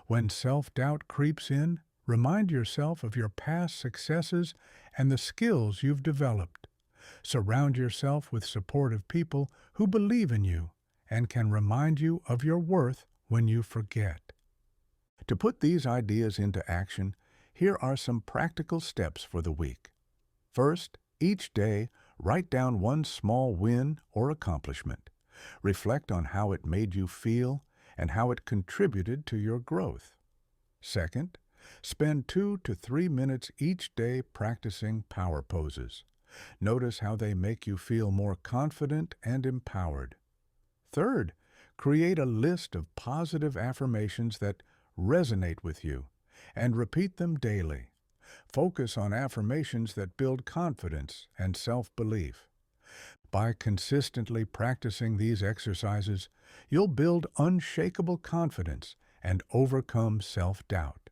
When self-doubt creeps in, remind yourself of your past successes and the skills you've developed. Surround yourself with supportive people who believe in you and can remind you of your worth when you forget. To put these ideas into action, here are some practical steps for the week. First, each day, write down one small win or accomplishment. Reflect on how it made you feel and how it contributed to your growth. Second, spend 2 to 3 minutes each day practicing power poses. Notice how they make you feel more confident and empowered. Third, create a list of positive affirmations that resonate with you and repeat them daily. Focus on affirmations that build confidence and self-belief. By consistently practicing these exercises, you'll build unshakable confidence and overcome self-doubt.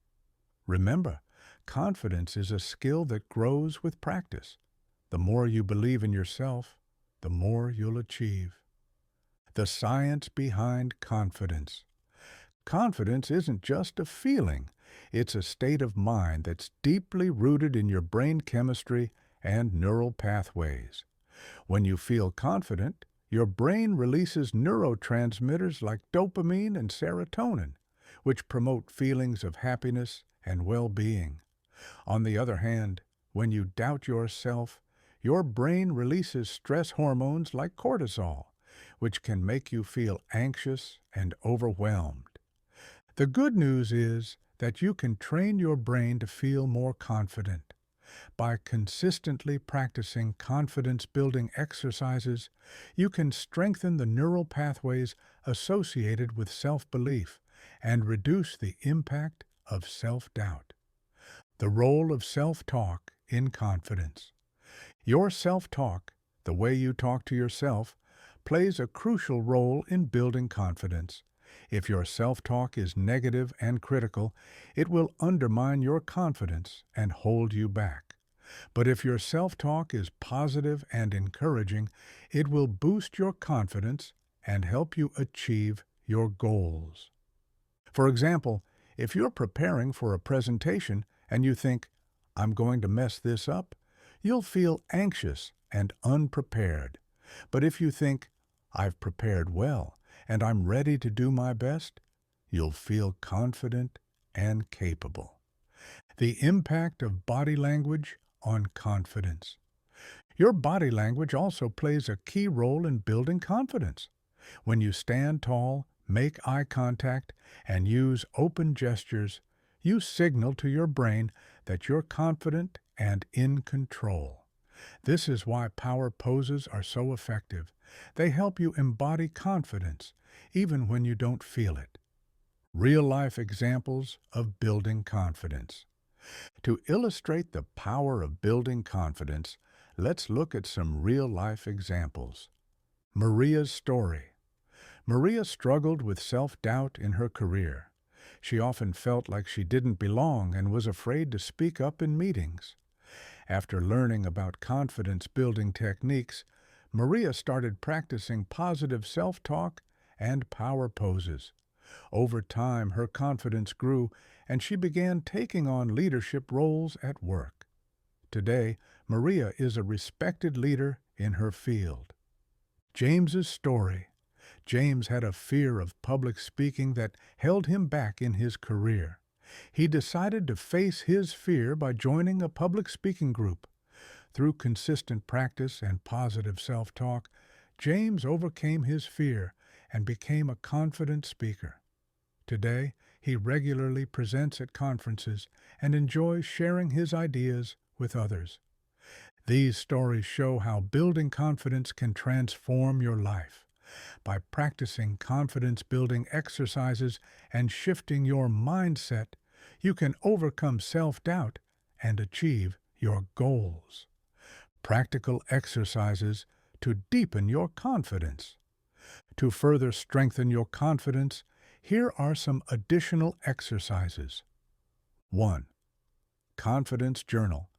Remember, confidence is a skill that grows with practice. The more you believe in yourself, the more you'll achieve. The science behind confidence. Confidence isn't just a feeling, it's a state of mind that's deeply rooted in your brain chemistry and neural pathways. When you feel confident, your brain releases neurotransmitters like dopamine and serotonin, which promote feelings of happiness and well-being. On the other hand, when you doubt yourself, your brain releases stress hormones like cortisol, which can make you feel anxious and overwhelmed. The good news is that you can train your brain to feel more confident. By consistently practicing confidence-building exercises, you can strengthen the neural pathways associated with self-belief and reduce the impact of self-doubt. The role of self-talk in confidence. Your self-talk, the way you talk to yourself, plays a crucial role in building confidence. If your self-talk is negative and critical, it will undermine your confidence and hold you back. But if your self-talk is positive and encouraging, it will boost your confidence and help you achieve your goals. For example, if you're preparing for a presentation and you think, "I'm going to mess this up," you'll feel anxious and unprepared. But if you think, "I've prepared well and I'm ready to do my best," you'll feel confident and capable. The impact of body language on confidence. Your body language also plays a key role in building confidence. When you stand tall, make eye contact, and use open gestures, you signal to your brain that you're confident and in control. This is why power poses are so effective. They help you embody confidence, even when you don't feel it. Real-life examples of building confidence. To illustrate the power of building confidence, let's look at some real-life examples. Maria's story. Maria struggled with self-doubt in her career. She often felt like she didn't belong and was afraid to speak up in meetings. After learning about confidence-building techniques, Maria started practicing positive self-talk and power poses. Over time, her confidence grew, and she began taking on leadership roles at work. Today, Maria is a respected leader in her field. James's story. James had a fear of public speaking that held him back in his career. He decided to face his fear by joining a public speaking group. Through consistent practice and positive self-talk, James overcame his fear and became a confident speaker. Today, he regularly presents at conferences and enjoys sharing his ideas with others. These stories show how building confidence can transform your life. By practicing confidence-building exercises and shifting your mindset, you can overcome self-doubt and achieve your goals. Practical exercises to deepen your confidence. To further strengthen your confidence, here are some additional exercises. 1. Confidence journal.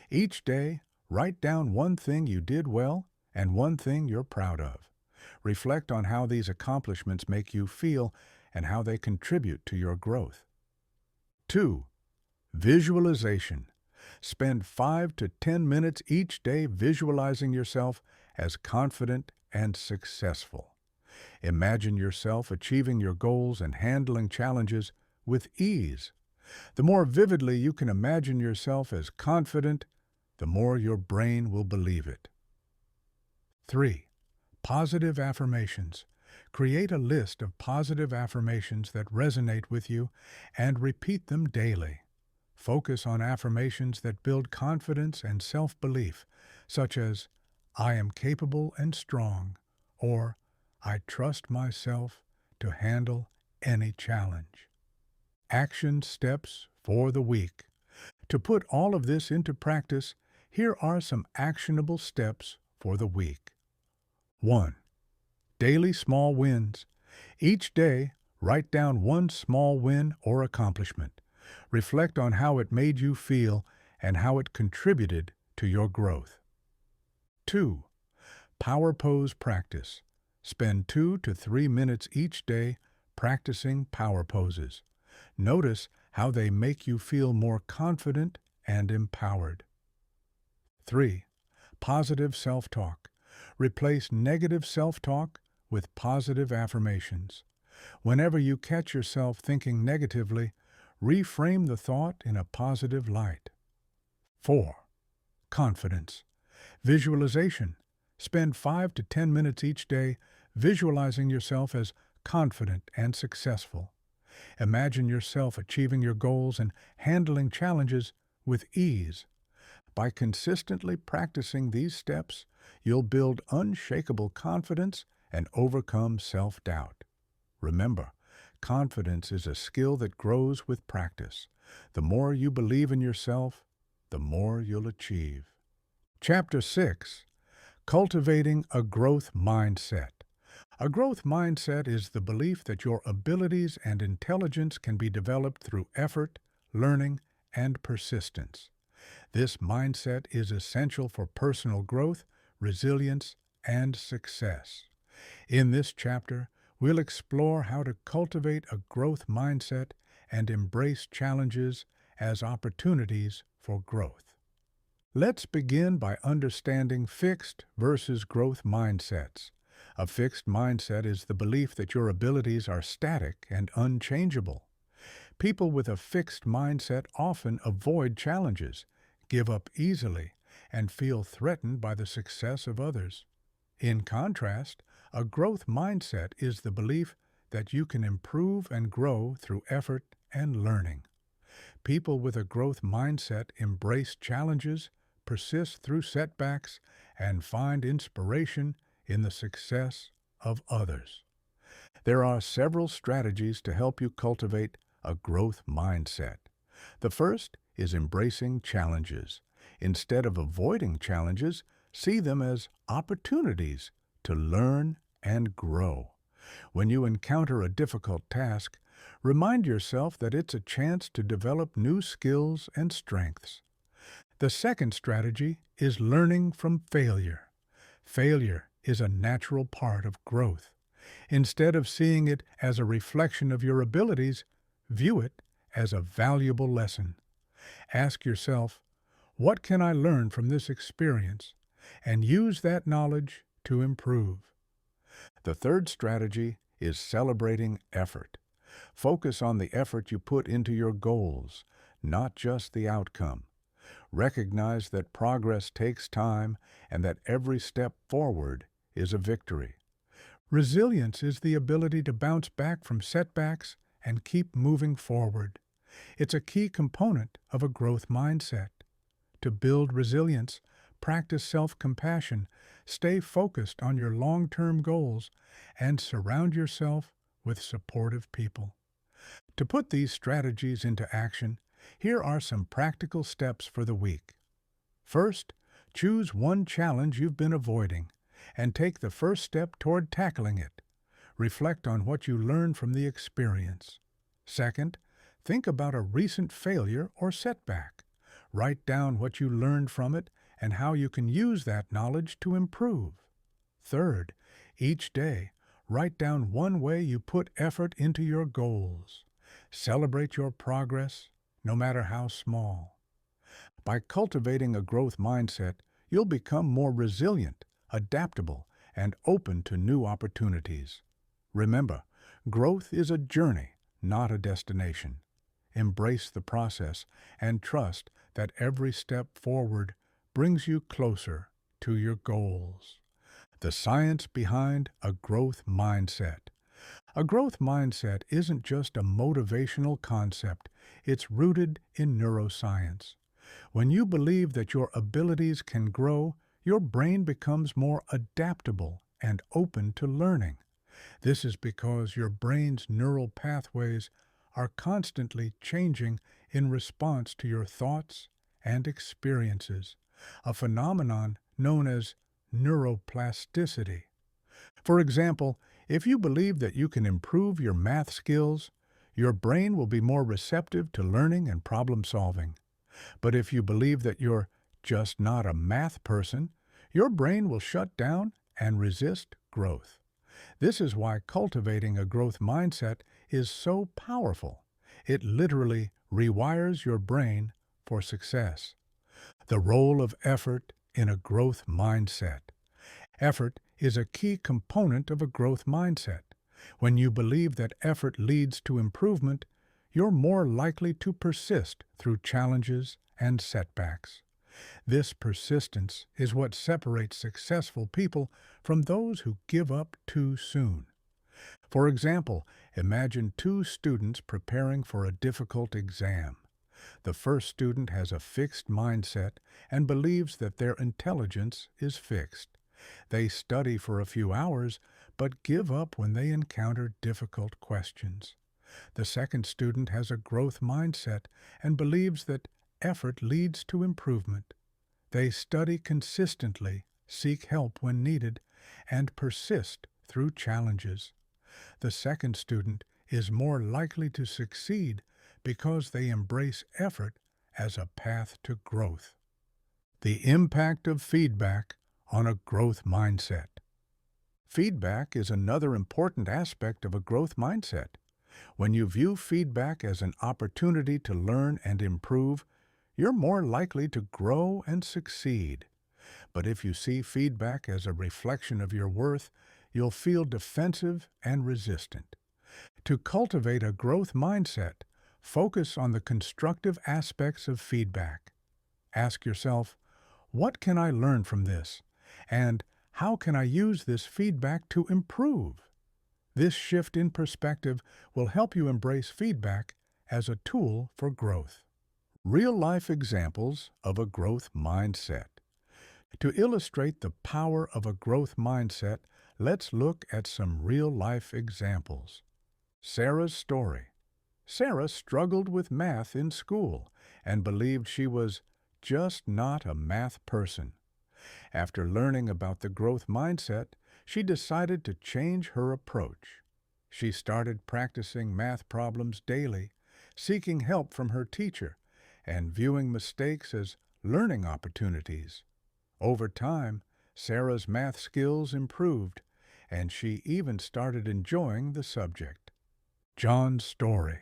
Each day, write down one thing you did well and one thing you're proud of. Reflect on how these accomplishments make you feel and how they contribute to your growth. 2. Visualization. Spend 5 to 10 minutes each day visualizing yourself as confident and successful. Imagine yourself achieving your goals and handling challenges with ease. The more vividly you can imagine yourself as confident, the more your brain will believe it. 3. Positive affirmations. Create a list of positive affirmations that resonate with you and repeat them daily. Focus on affirmations that build confidence and self-belief, such as, "I am capable and strong," or "I trust myself to handle any challenge." Action steps for the week. To put all of this into practice, here are some actionable steps for the week. 1. Daily small wins. Each day, write down one small win or accomplishment. Reflect on how it made you feel and how it contributed to your growth. 2. Power pose practice. Spend 2 to 3 minutes each day practicing power poses. Notice how they make you feel more confident and empowered. 3. Positive self-talk. Replace negative self-talk with positive affirmations. Whenever you catch yourself thinking negatively, reframe the thought in a positive light. 4. Confidence. Visualization. Spend 5 to 10 minutes each day visualizing yourself as confident and successful. Imagine yourself achieving your goals and handling challenges with ease. By consistently practicing these steps, you'll build unshakable confidence and overcome self-doubt. Remember, confidence is a skill that grows with practice. The more you believe in yourself, the more you'll achieve. Chapter 6. Cultivating a Growth Mindset. A growth mindset is the belief that your abilities and intelligence can be developed through effort, learning, and persistence. This mindset is essential for personal growth, resilience, and success. In this chapter, we'll explore how to cultivate a growth mindset and embrace challenges as opportunities for growth. Let's begin by understanding fixed versus growth mindsets. A fixed mindset is the belief that your abilities are static and unchangeable. People with a fixed mindset often avoid challenges, give up easily, and feel threatened by the success of others. In contrast, a growth mindset is the belief that you can improve and grow through effort and learning. People with a growth mindset embrace challenges, persist through setbacks, and find inspiration in the success of others. There are several strategies to help you cultivate a growth mindset. The first is embracing challenges. Instead of avoiding challenges, see them as opportunities to learn and grow. When you encounter a difficult task, remind yourself that it's a chance to develop new skills and strengths. The second strategy is learning from failure. Failure is a natural part of growth. Instead of seeing it as a reflection of your abilities, view it as a valuable lesson. Ask yourself, what can I learn from this experience? And use that knowledge to improve. The third strategy is celebrating effort. Focus on the effort you put into your goals, not just the outcome. Recognize that progress takes time and that every step forward is a victory. Resilience is the ability to bounce back from setbacks and keep moving forward. It's a key component of a growth mindset. To build resilience, practice self-compassion, stay focused on your long-term goals, and surround yourself with supportive people. To put these strategies into action, here are some practical steps for the week. First, choose one challenge you've been avoiding and take the first step toward tackling it. Reflect on what you learned from the experience. Second, think about a recent failure or setback. Write down what you learned from it and how you can use that knowledge to improve. Third, each day, write down one way you put effort into your goals. Celebrate your progress, no matter how small. By cultivating a growth mindset, you'll become more resilient, adaptable, and open to new opportunities. Remember, growth is a journey, not a destination. Embrace the process and trust that every step forward brings you closer to your goals. The science behind a growth mindset. A growth mindset isn't just a motivational concept, it's rooted in neuroscience. When you believe that your abilities can grow, your brain becomes more adaptable and open to learning. This is because your brain's neural pathways are constantly changing in response to your thoughts and experiences, a phenomenon known as neuroplasticity. For example, if you believe that you can improve your math skills, your brain will be more receptive to learning and problem solving. But if you believe that you're just not a math person, your brain will shut down and resist growth. This is why cultivating a growth mindset is so powerful. It literally rewires your brain for success. The role of effort in a growth mindset. Effort is a key component of a growth mindset. When you believe that effort leads to improvement, you're more likely to persist through challenges and setbacks. This persistence is what separates successful people from those who give up too soon. For example, imagine two students preparing for a difficult exam. The first student has a fixed mindset and believes that their intelligence is fixed. They study for a few hours, but give up when they encounter difficult questions. The second student has a growth mindset and believes that effort leads to improvement. They study consistently, seek help when needed, and persist through challenges. The second student is more likely to succeed because they embrace effort as a path to growth. The impact of feedback on a growth mindset. Feedback is another important aspect of a growth mindset. When you view feedback as an opportunity to learn and improve, you're more likely to grow and succeed. But if you see feedback as a reflection of your worth, you'll feel defensive and resistant. To cultivate a growth mindset, focus on the constructive aspects of feedback. Ask yourself, what can I learn from this? And how can I use this feedback to improve? This shift in perspective will help you embrace feedback as a tool for growth. Real-life examples of a growth mindset. To illustrate the power of a growth mindset, let's look at some real-life examples. Sarah's story. Sarah struggled with math in school and believed she was just not a math person. After learning about the growth mindset, she decided to change her approach. She started practicing math problems daily, seeking help from her teacher, and viewing mistakes as learning opportunities. Over time, Sarah's math skills improved, and she even started enjoying the subject. John's story.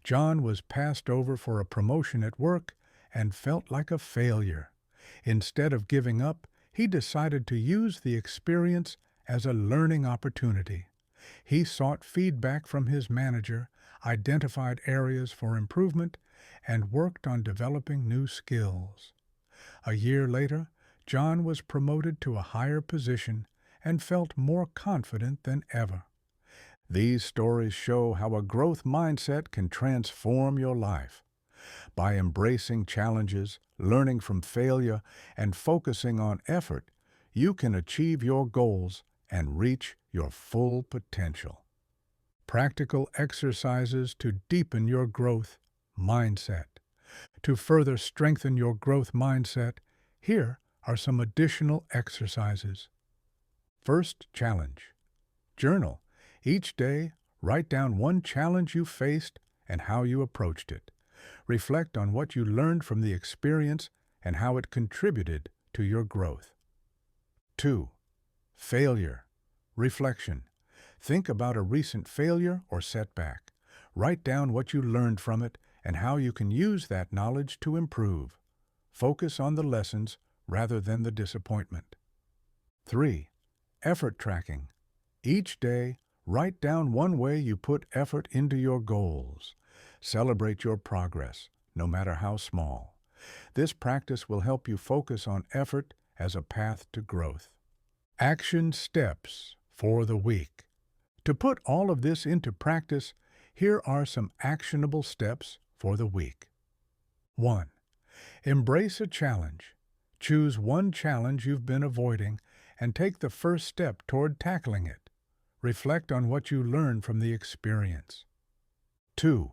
John was passed over for a promotion at work and felt like a failure. Instead of giving up, he decided to use the experience as a learning opportunity. He sought feedback from his manager, identified areas for improvement, and worked on developing new skills. A year later, John was promoted to a higher position and felt more confident than ever. These stories show how a growth mindset can transform your life. By embracing challenges, learning from failure, and focusing on effort, you can achieve your goals and reach your full potential. Practical exercises to deepen your growth mindset. To further strengthen your growth mindset, here are some additional exercises. First challenge. Journal. Each day, write down one challenge you faced and how you approached it. Reflect on what you learned from the experience and how it contributed to your growth. 2. Failure. Reflection. Think about a recent failure or setback. Write down what you learned from it and how you can use that knowledge to improve. Focus on the lessons rather than the disappointment. 3. Effort tracking. Each day, write down one way you put effort into your goals. Celebrate your progress, no matter how small. This practice will help you focus on effort as a path to growth. Action steps for the week. To put all of this into practice, here are some actionable steps for the week. 1. Embrace a challenge. Choose one challenge you've been avoiding and take the first step toward tackling it. Reflect on what you learned from the experience. 2.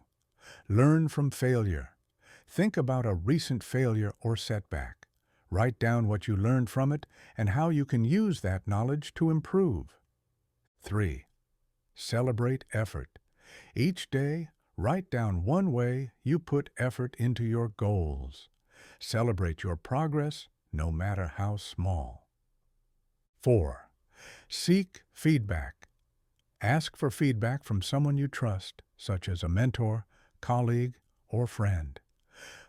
Learn from failure. Think about a recent failure or setback. Write down what you learned from it and how you can use that knowledge to improve. 3. Celebrate effort. Each day, write down one way you put effort into your goals. Celebrate your progress, no matter how small. 4. Seek feedback. Ask for feedback from someone you trust, such as a mentor, colleague, or friend.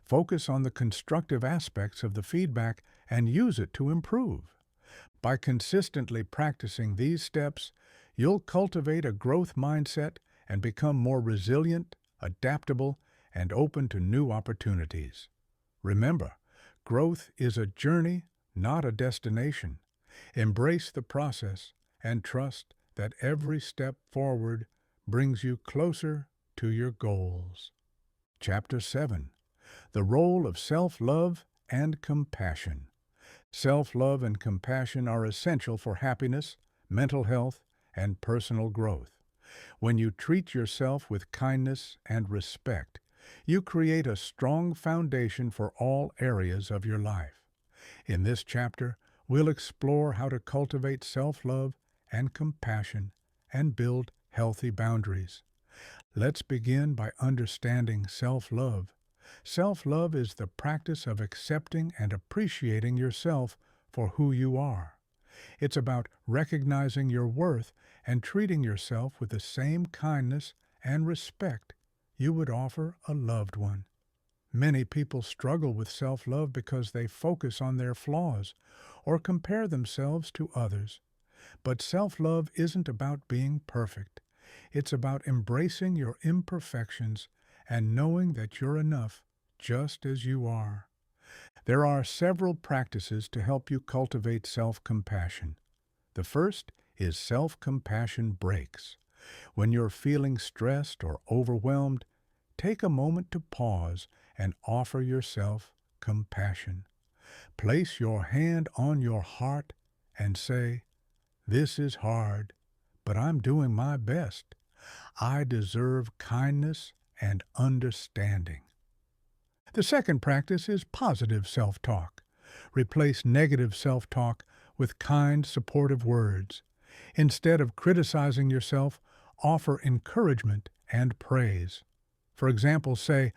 Focus on the constructive aspects of the feedback and use it to improve. By consistently practicing these steps, you'll cultivate a growth mindset and become more resilient, adaptable, and open to new opportunities. Remember, growth is a journey, not a destination. Embrace the process and trust that every step forward brings you closer to your goals. Chapter 7. The Role of Self-Love and Compassion. Self-love and compassion are essential for happiness, mental health, and personal growth. When you treat yourself with kindness and respect, you create a strong foundation for all areas of your life. In this chapter, we'll explore how to cultivate self-love and compassion and build healthy boundaries. Let's begin by understanding self-love. Self-love is the practice of accepting and appreciating yourself for who you are. It's about recognizing your worth and treating yourself with the same kindness and respect you would offer a loved one. Many people struggle with self-love because they focus on their flaws or compare themselves to others. But self-love isn't about being perfect. It's about embracing your imperfections and knowing that you're enough just as you are. There are several practices to help you cultivate self-compassion. The first is self-compassion breaks. When you're feeling stressed or overwhelmed, take a moment to pause and offer yourself compassion. Place your hand on your heart and say, "This is hard, but I'm doing my best. I deserve kindness and understanding." The second practice is positive self-talk. Replace negative self-talk with kind, supportive words. Instead of criticizing yourself, offer encouragement and praise. For example, say,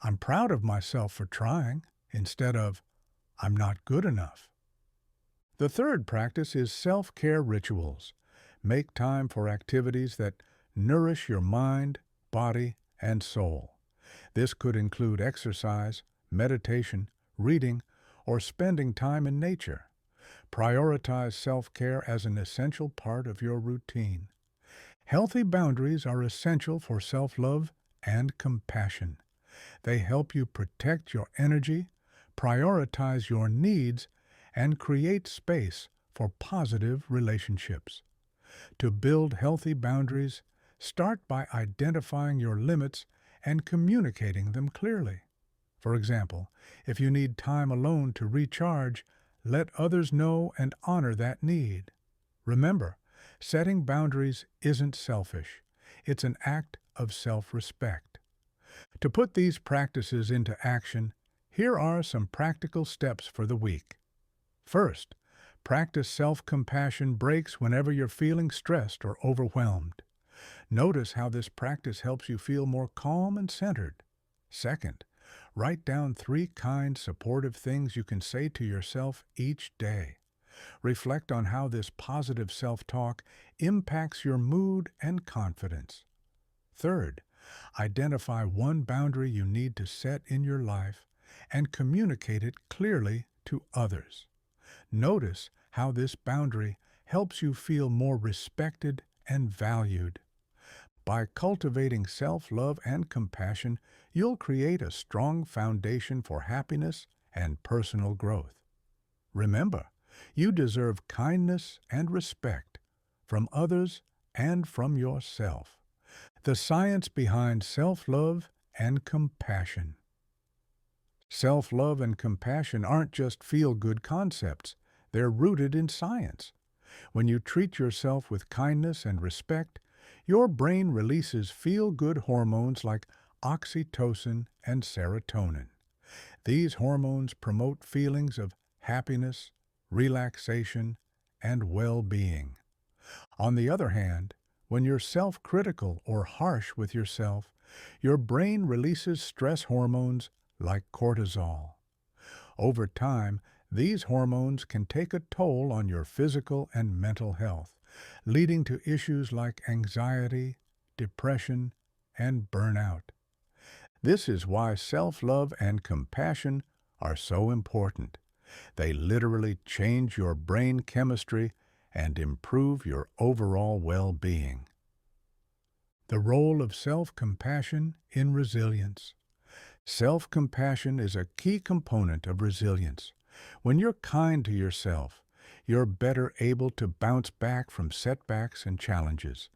"I'm proud of myself for trying," instead of, "I'm not good enough." The third practice is self-care rituals. Make time for activities that nourish your mind, body, and soul. This could include exercise, meditation, reading, or spending time in nature. Prioritize self-care as an essential part of your routine. Healthy boundaries are essential for self-love and compassion. They help you protect your energy, prioritize your needs, and create space for positive relationships. To build healthy boundaries, start by identifying your limits and communicating them clearly. For example, if you need time alone to recharge, let others know and honor that need. Remember, setting boundaries isn't selfish. It's an act of self-respect. To put these practices into action, here are some practical steps for the week. First, practice self-compassion breaks whenever you're feeling stressed or overwhelmed. Notice how this practice helps you feel more calm and centered. Second, write down 3 kind, supportive things you can say to yourself each day. Reflect on how this positive self-talk impacts your mood and confidence. Third, identify one boundary you need to set in your life and communicate it clearly to others. Notice how this boundary helps you feel more respected and valued. By cultivating self-love and compassion, you'll create a strong foundation for happiness and personal growth. Remember, you deserve kindness and respect from others and from yourself. The science behind self-love and compassion. Self-love and compassion aren't just feel-good concepts. They're rooted in science. When you treat yourself with kindness and respect, your brain releases feel-good hormones like oxytocin and serotonin. These hormones promote feelings of happiness, relaxation, and well-being. On the other hand, when you're self-critical or harsh with yourself, your brain releases stress hormones like cortisol. Over time, these hormones can take a toll on your physical and mental health, leading to issues like anxiety, depression, and burnout. This is why self-love and compassion are so important. They literally change your brain chemistry and improve your overall well-being. The role of self-compassion in resilience. Self-compassion is a key component of resilience. When you're kind to yourself, you're better able to bounce back from setbacks and challenges.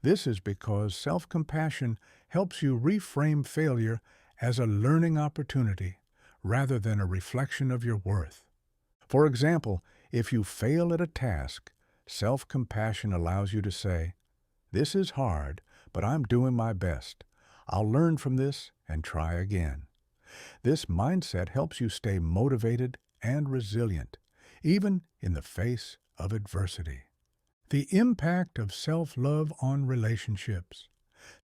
This is because self-compassion helps you reframe failure as a learning opportunity rather than a reflection of your worth. For example, if you fail at a task, self-compassion allows you to say, "This is hard, but I'm doing my best. I'll learn from this and try again." This mindset helps you stay motivated and resilient, even in the face of adversity. The impact of self-love on relationships.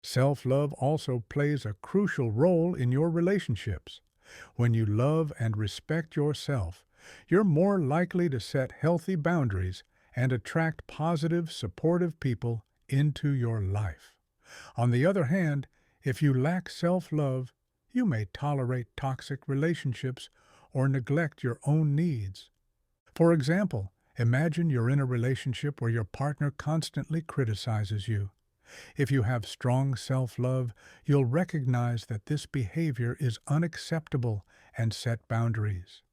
Self-love also plays a crucial role in your relationships. When you love and respect yourself, you're more likely to set healthy boundaries and attract positive, supportive people into your life. On the other hand, if you lack self-love, you may tolerate toxic relationships or neglect your own needs. For example, imagine you're in a relationship where your partner constantly criticizes you. If you have strong self-love, you'll recognize that this behavior is unacceptable and set boundaries.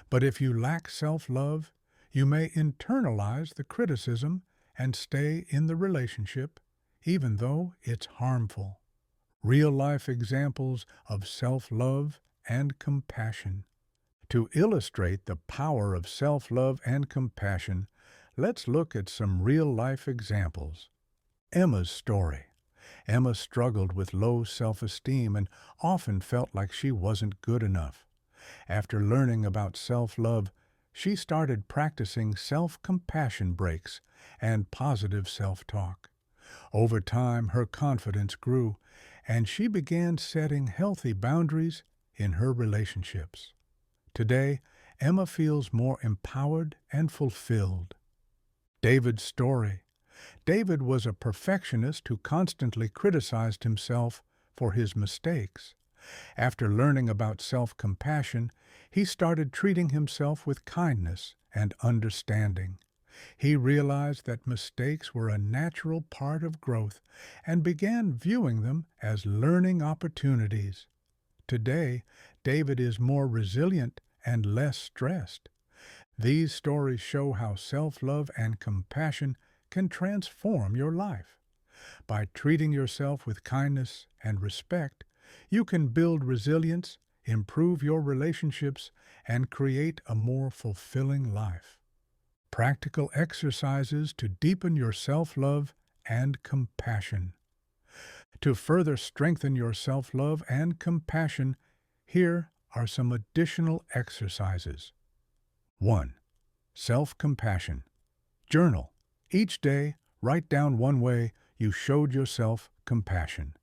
But if you lack self-love, you may internalize the criticism and stay in the relationship, even though it's harmful. Real-life examples of self-love and compassion. To illustrate the power of self-love and compassion, let's look at some real-life examples. Emma's story. Emma struggled with low self-esteem and often felt like she wasn't good enough. After learning about self-love, she started practicing self-compassion breaks and positive self-talk. Over time, her confidence grew, and she began setting healthy boundaries in her relationships. Today, Emma feels more empowered and fulfilled. David's story. David was a perfectionist who constantly criticized himself for his mistakes. After learning about self-compassion, he started treating himself with kindness and understanding. He realized that mistakes were a natural part of growth and began viewing them as learning opportunities. Today, David is more resilient and less stressed. These stories show how self-love and compassion can transform your life. By treating yourself with kindness and respect, you can build resilience, improve your relationships, and create a more fulfilling life. Practical exercises to deepen your self-love and compassion. To further strengthen your self-love and compassion, here are some additional exercises. 1. Self-compassion. Journal. Each day, write down one way you showed yourself compassion.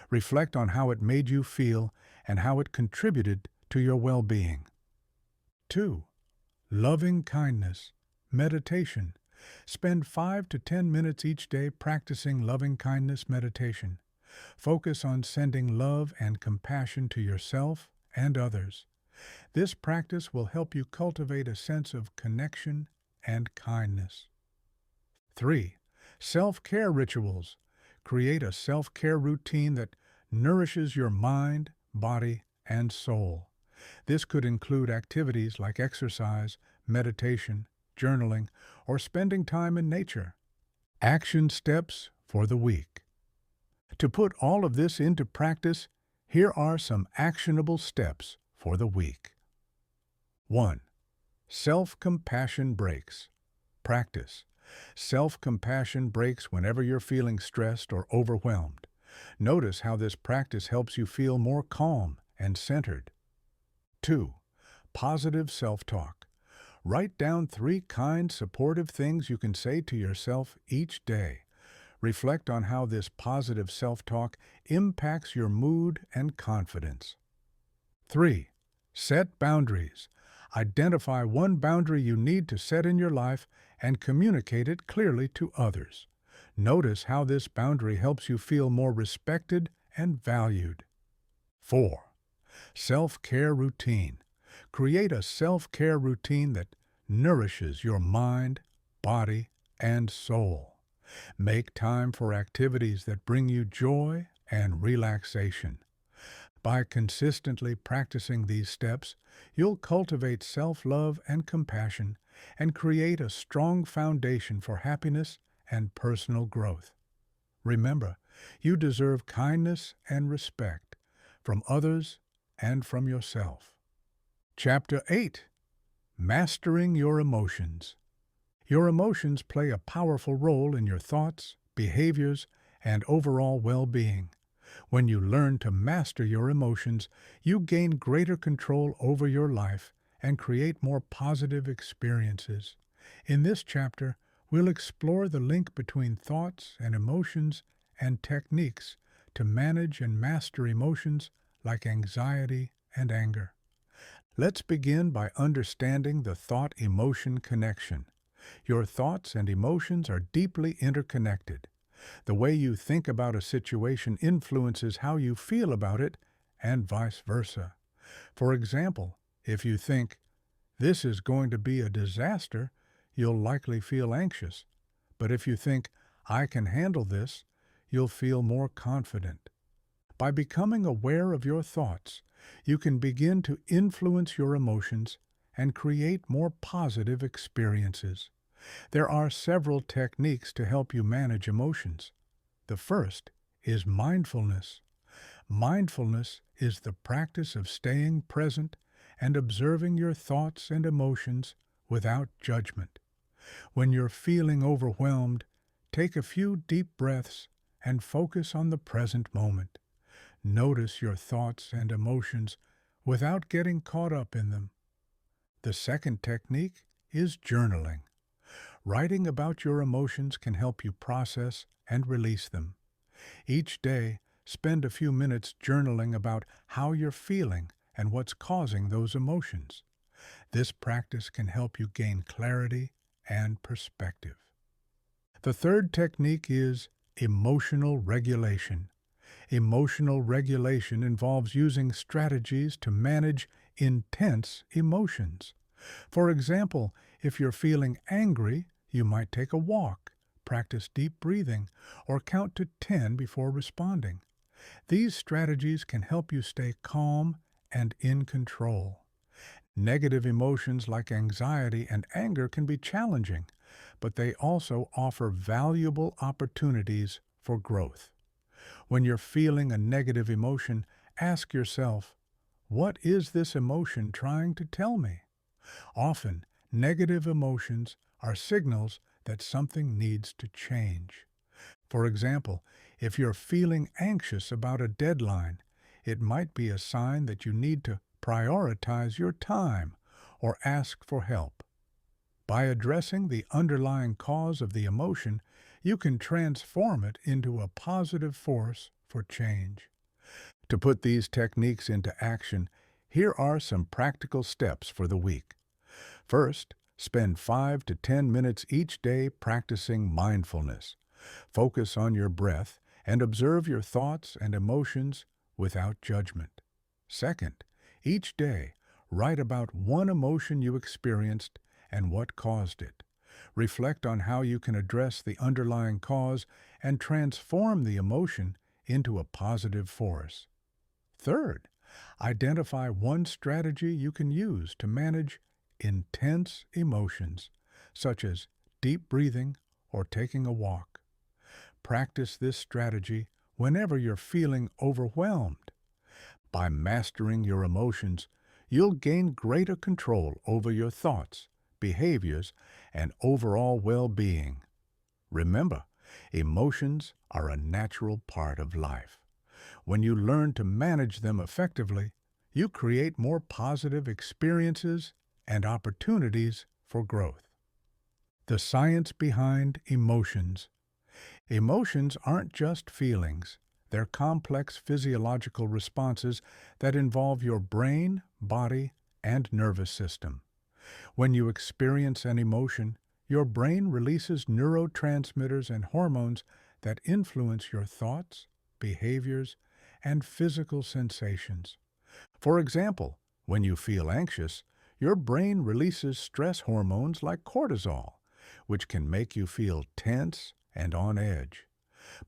Reflect on how it made you feel and how it contributed to your well-being. 2. Loving kindness. Meditation. Spend 5 to 10 minutes each day practicing loving kindness meditation. Focus on sending love and compassion to yourself and others. This practice will help you cultivate a sense of connection and kindness. 3. Self-care rituals. Create a self-care routine that nourishes your mind, body, and soul. This could include activities like exercise, meditation, journaling, or spending time in nature. Action steps for the week. To put all of this into practice, here are some actionable steps for the week. 1. Self-compassion breaks. Practice. Self-compassion breaks whenever you're feeling stressed or overwhelmed. Notice how this practice helps you feel more calm and centered. 2. Positive self-talk. Write down 3 kind, supportive things you can say to yourself each day. Reflect on how this positive self-talk impacts your mood and confidence. 3. Set boundaries. Identify one boundary you need to set in your life and communicate it clearly to others. Notice how this boundary helps you feel more respected and valued. 4. Self-care routine. Create a self-care routine that nourishes your mind, body, and soul. Make time for activities that bring you joy and relaxation. By consistently practicing these steps, you'll cultivate self-love and compassion and create a strong foundation for happiness and personal growth. Remember, you deserve kindness and respect from others and from yourself. Chapter 8. Mastering your emotions. Your emotions play a powerful role in your thoughts, behaviors, and overall well-being. When you learn to master your emotions, you gain greater control over your life and create more positive experiences. In this chapter, we'll explore the link between thoughts and emotions and techniques to manage and master emotions like anxiety and anger. Let's begin by understanding the thought-emotion connection. Your thoughts and emotions are deeply interconnected. The way you think about a situation influences how you feel about it, and vice versa. For example, if you think, "This is going to be a disaster," you'll likely feel anxious. But if you think, "I can handle this," you'll feel more confident. By becoming aware of your thoughts, you can begin to influence your emotions and create more positive experiences. There are several techniques to help you manage emotions. The first is mindfulness. Mindfulness is the practice of staying present and observing your thoughts and emotions without judgment. When you're feeling overwhelmed, take a few deep breaths and focus on the present moment. Notice your thoughts and emotions without getting caught up in them. The second technique is journaling. Writing about your emotions can help you process and release them. Each day, spend a few minutes journaling about how you're feeling and what's causing those emotions. This practice can help you gain clarity and perspective. The third technique is emotional regulation. Emotional regulation involves using strategies to manage intense emotions. For example, if you're feeling angry, you might take a walk, practice deep breathing, or count to 10 before responding. These strategies can help you stay calm and in control. Negative emotions like anxiety and anger can be challenging, but they also offer valuable opportunities for growth. When you're feeling a negative emotion, ask yourself, "What is this emotion trying to tell me?" Often, negative emotions are signals that something needs to change. For example, if you're feeling anxious about a deadline, it might be a sign that you need to prioritize your time or ask for help. By addressing the underlying cause of the emotion, you can transform it into a positive force for change. To put these techniques into action, here are some practical steps for the week. First, spend 5 to 10 minutes each day practicing mindfulness. Focus on your breath and observe your thoughts and emotions without judgment. Second, each day, write about one emotion you experienced and what caused it. Reflect on how you can address the underlying cause and transform the emotion into a positive force. Third, identify one strategy you can use to manage intense emotions, such as deep breathing or taking a walk. Practice this strategy whenever you're feeling overwhelmed. By mastering your emotions, you'll gain greater control over your thoughts, behaviors, and overall well-being. Remember, emotions are a natural part of life. When you learn to manage them effectively, you create more positive experiences and opportunities for growth. The science behind emotions. Emotions aren't just feelings. They're complex physiological responses that involve your brain, body, and nervous system. When you experience an emotion, your brain releases neurotransmitters and hormones that influence your thoughts, behaviors, and physical sensations. For example, when you feel anxious, your brain releases stress hormones like cortisol, which can make you feel tense and on edge.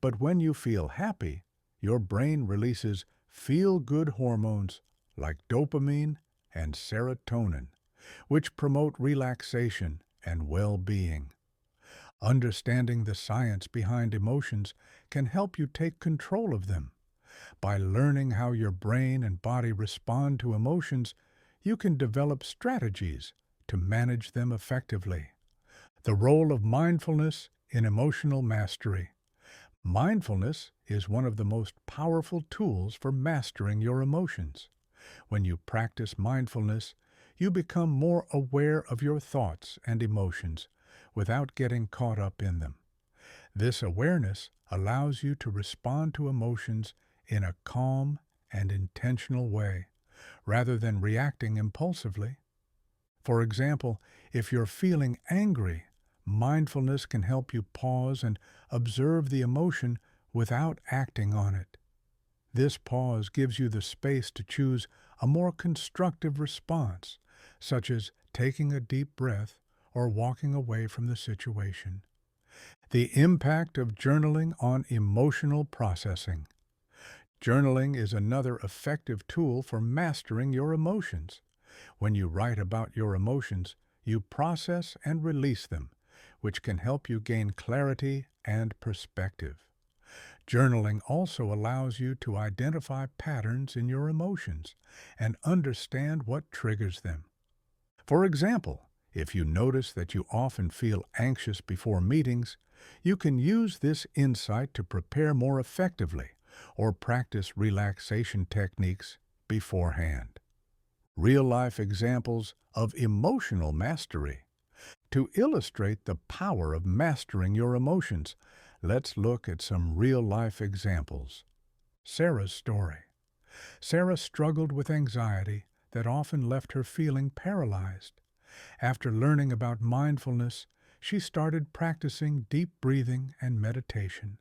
But when you feel happy, your brain releases feel-good hormones like dopamine and serotonin, which promote relaxation and well-being. Understanding the science behind emotions can help you take control of them. By learning how your brain and body respond to emotions, you can develop strategies to manage them effectively. The role of mindfulness in emotional mastery. Mindfulness is one of the most powerful tools for mastering your emotions. When you practice mindfulness, you become more aware of your thoughts and emotions without getting caught up in them. This awareness allows you to respond to emotions in a calm and intentional way, rather than reacting impulsively. For example, if you're feeling angry, mindfulness can help you pause and observe the emotion without acting on it. This pause gives you the space to choose a more constructive response, such as taking a deep breath or walking away from the situation. The impact of journaling on emotional processing. Journaling is another effective tool for mastering your emotions. When you write about your emotions, you process and release them, which can help you gain clarity and perspective. Journaling also allows you to identify patterns in your emotions and understand what triggers them. For example, if you notice that you often feel anxious before meetings, you can use this insight to prepare more effectively or practice relaxation techniques beforehand. Real-life examples of emotional mastery. To illustrate the power of mastering your emotions, let's look at some real-life examples. Sarah's story. Sarah struggled with anxiety that often left her feeling paralyzed. After learning about mindfulness, she started practicing deep breathing and meditation.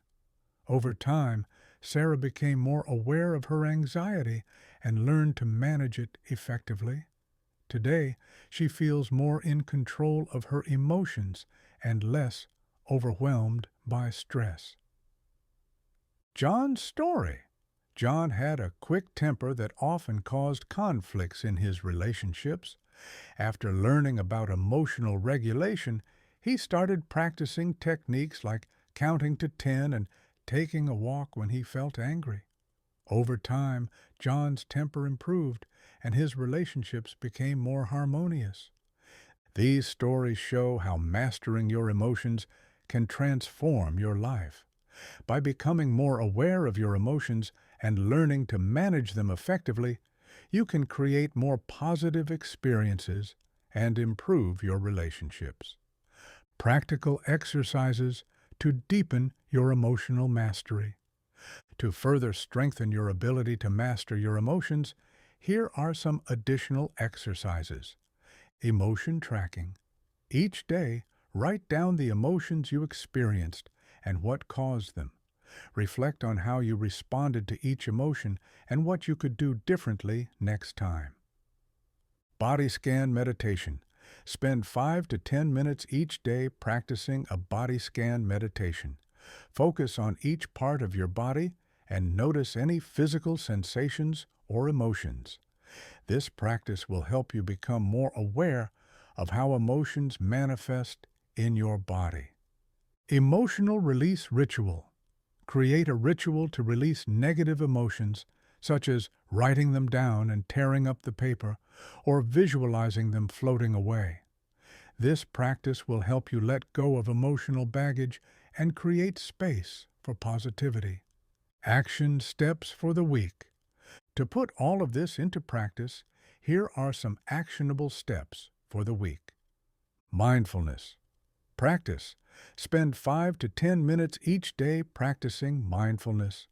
Over time, Sarah became more aware of her anxiety and learned to manage it effectively. Today, she feels more in control of her emotions and less overwhelmed by stress. John's story. John had a quick temper that often caused conflicts in his relationships. After learning about emotional regulation, he started practicing techniques like counting to 10 and taking a walk when he felt angry. Over time, John's temper improved and his relationships became more harmonious. These stories show how mastering your emotions can transform your life. By becoming more aware of your emotions and learning to manage them effectively, you can create more positive experiences and improve your relationships. Practical exercises to deepen your emotional mastery. To further strengthen your ability to master your emotions, here are some additional exercises. Emotion tracking. Each day, write down the emotions you experienced and what caused them. Reflect on how you responded to each emotion and what you could do differently next time. Body scan meditation. Spend 5 to 10 minutes each day practicing a body scan meditation. Focus on each part of your body and notice any physical sensations or emotions. This practice will help you become more aware of how emotions manifest in your body. Emotional release ritual. Create a ritual to release negative emotions, such as writing them down and tearing up the paper, or visualizing them floating away. This practice will help you let go of emotional baggage and create space for positivity. Action steps for the week. To put all of this into practice, here are some actionable steps for the week. Mindfulness. Practice. Spend 5 to 10 minutes each day practicing mindfulness.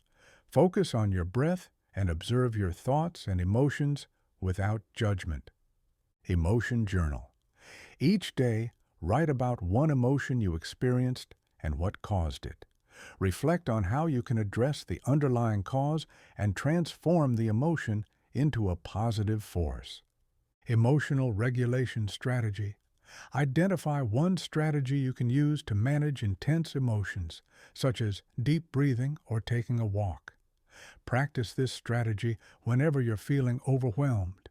Focus on your breath and observe your thoughts and emotions without judgment. Emotion journal. Each day, write about one emotion you experienced and what caused it. Reflect on how you can address the underlying cause and transform the emotion into a positive force. Emotional regulation strategy. Identify one strategy you can use to manage intense emotions, such as deep breathing or taking a walk. Practice this strategy whenever you're feeling overwhelmed.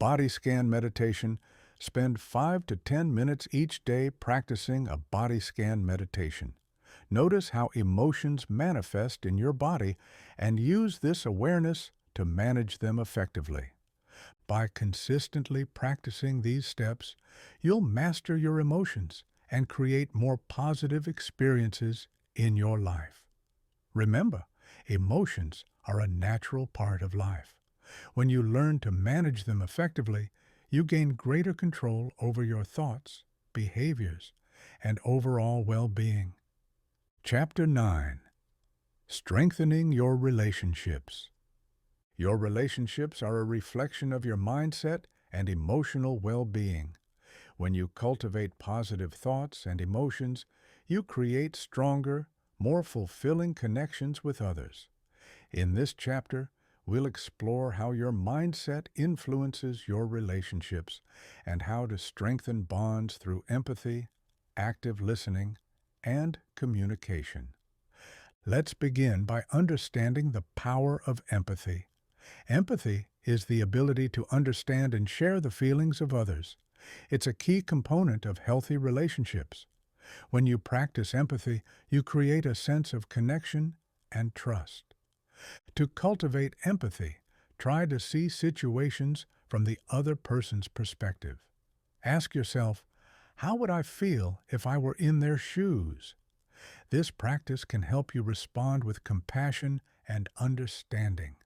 Body scan meditation. Spend 5 to 10 minutes each day practicing a body scan meditation. Notice how emotions manifest in your body and use this awareness to manage them effectively. By consistently practicing these steps, you'll master your emotions and create more positive experiences in your life. Remember, emotions are a natural part of life. When you learn to manage them effectively, you gain greater control over your thoughts, behaviors, and overall well-being. Chapter 9. Strengthening your relationships. Your relationships are a reflection of your mindset and emotional well-being. When you cultivate positive thoughts and emotions, you create stronger, more fulfilling connections with others. In this chapter, we'll explore how your mindset influences your relationships and how to strengthen bonds through empathy, active listening, and communication. Let's begin by understanding the power of empathy. Empathy is the ability to understand and share the feelings of others. It's a key component of healthy relationships. When you practice empathy, you create a sense of connection and trust. To cultivate empathy, try to see situations from the other person's perspective. Ask yourself, how would I feel if I were in their shoes? This practice can help you respond with compassion and understanding.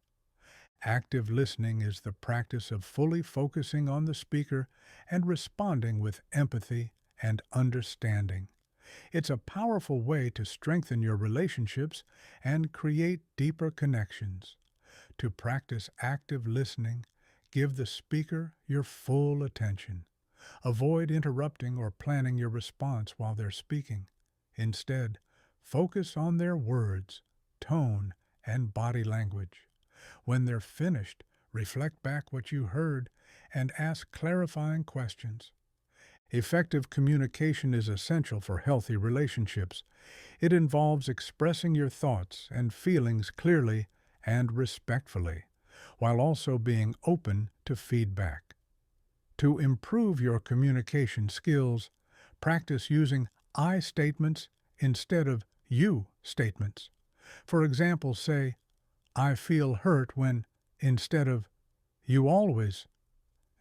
Active listening is the practice of fully focusing on the speaker and responding with empathy and understanding. It's a powerful way to strengthen your relationships and create deeper connections. To practice active listening, give the speaker your full attention. Avoid interrupting or planning your response while they're speaking. Instead, focus on their words, tone, and body language. When they're finished, reflect back what you heard and ask clarifying questions. Effective communication is essential for healthy relationships. It involves expressing your thoughts and feelings clearly and respectfully, while also being open to feedback. To improve your communication skills, practice using I statements instead of you statements. For example, say, I feel hurt when, instead of, you always.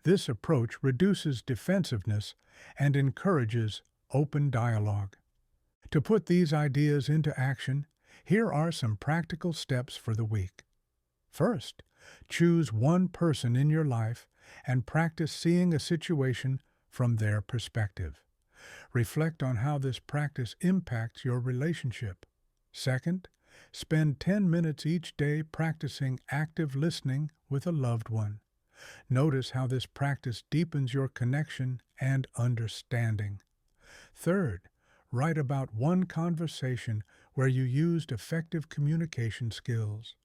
This approach reduces defensiveness and encourages open dialogue. To put these ideas into action, here are some practical steps for the week. First, choose one person in your life and practice seeing a situation from their perspective. Reflect on how this practice impacts your relationship. Second, spend 10 minutes each day practicing active listening with a loved one. Notice how this practice deepens your connection and understanding. Third, write about one conversation where you used effective communication skills.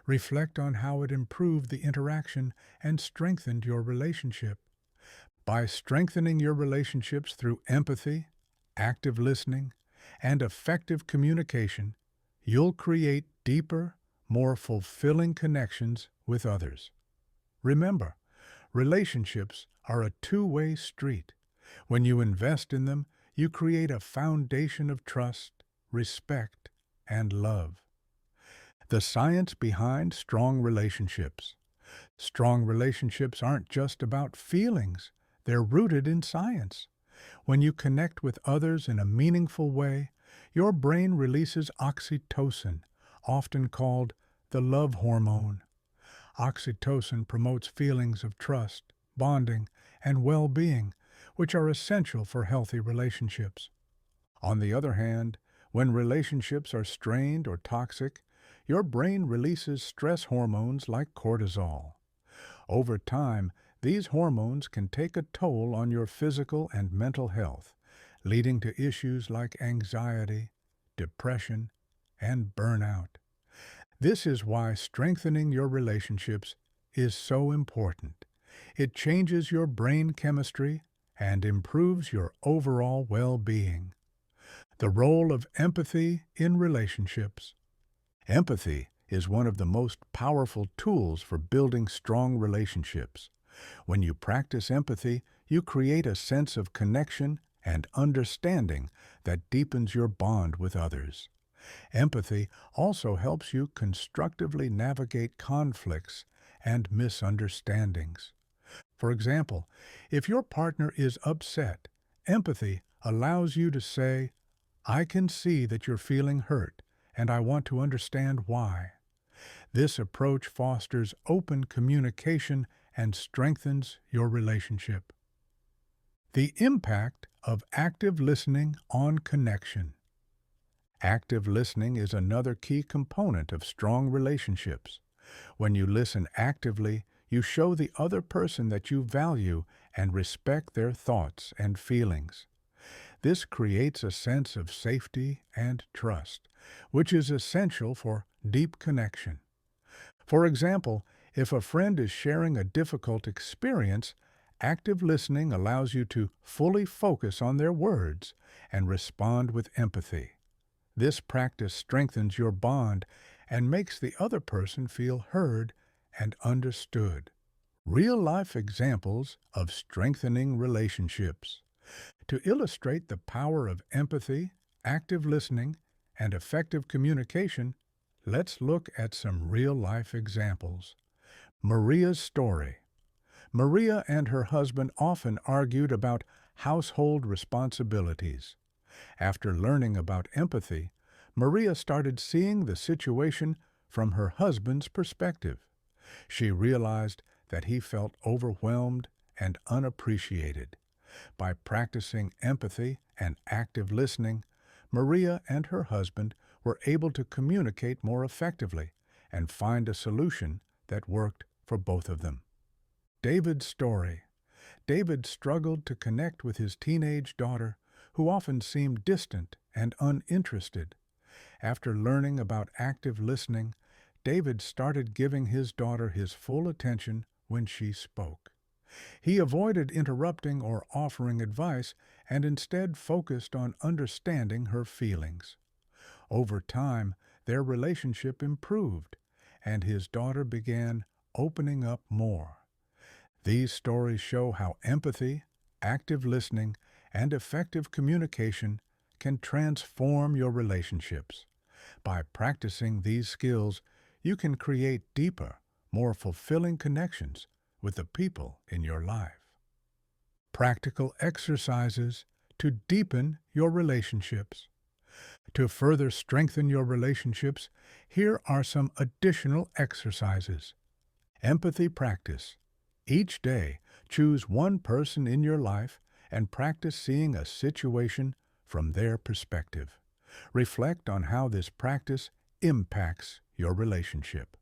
Reflect on how it improved the interaction and strengthened your relationship. By strengthening your relationships through empathy, active listening, and effective communication, you'll create deeper, more fulfilling connections with others. Remember, relationships are a two-way street. When you invest in them, you create a foundation of trust, respect, and love. The science behind strong relationships. Strong relationships aren't just about feelings. They're rooted in science. When you connect with others in a meaningful way, your brain releases oxytocin, often called the love hormone. Oxytocin promotes feelings of trust, bonding, and well-being, which are essential for healthy relationships. On the other hand, when relationships are strained or toxic, your brain releases stress hormones like cortisol. Over time, These hormones can take a toll on your physical and mental health, leading to issues like anxiety, depression, and burnout. This is why strengthening your relationships is so important. It changes your brain chemistry and improves your overall well-being. The role of empathy in relationships. Empathy is one of the most powerful tools for building strong relationships. When you practice empathy, you create a sense of connection and understanding that deepens your bond with others. Empathy also helps you constructively navigate conflicts and misunderstandings. For example, if your partner is upset, empathy allows you to say, "I can see that you're feeling hurt, and I want to understand why." This approach fosters open communication and strengthens your relationship. The impact of active listening on connection. Active listening is another key component of strong relationships. When you listen actively, you show the other person that you value and respect their thoughts and feelings. This creates a sense of safety and trust, which is essential for deep connection. For example, if a friend is sharing a difficult experience, active listening allows you to fully focus on their words and respond with empathy. This practice strengthens your bond and makes the other person feel heard and understood. Real-life examples of strengthening relationships. To illustrate the power of empathy, active listening, and effective communication, let's look at some real-life examples. Maria's story. Maria and her husband often argued about household responsibilities. After learning about empathy, Maria started seeing the situation from her husband's perspective. She realized that he felt overwhelmed and unappreciated. By practicing empathy and active listening, Maria and her husband were able to communicate more effectively and find a solution that worked for both of them. David's story. David struggled to connect with his teenage daughter, who often seemed distant and uninterested. After learning about active listening, David started giving his daughter his full attention when she spoke. He avoided interrupting or offering advice and instead focused on understanding her feelings. Over time, their relationship improved, and his daughter began opening up more. These stories show how empathy, active listening, and effective communication can transform your relationships. By practicing these skills, you can create deeper, more fulfilling connections with the people in your life. Practical exercises to deepen your relationships. To further strengthen your relationships, here are some additional exercises. Empathy practice. Each day, choose one person in your life and practice seeing a situation from their perspective. Reflect on how this practice impacts your relationship.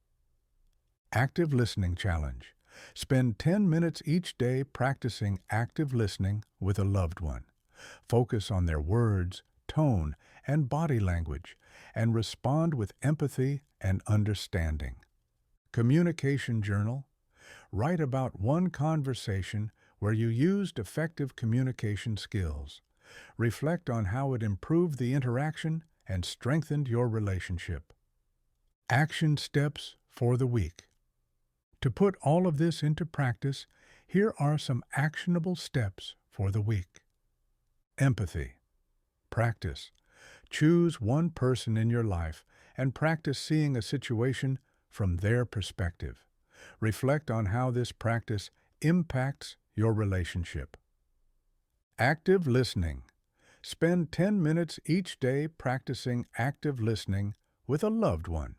Active listening challenge. Spend 10 minutes each day practicing active listening with a loved one. Focus on their words, tone, and body language, and respond with empathy and understanding. Communication journal. Write about one conversation where you used effective communication skills. Reflect on how it improved the interaction and strengthened your relationship. Action steps for the week. To put all of this into practice, here are some actionable steps for the week. Empathy. Practice. Choose one person in your life and practice seeing a situation from their perspective. Reflect on how this practice impacts your relationship. Active listening. Spend 10 minutes each day practicing active listening with a loved one.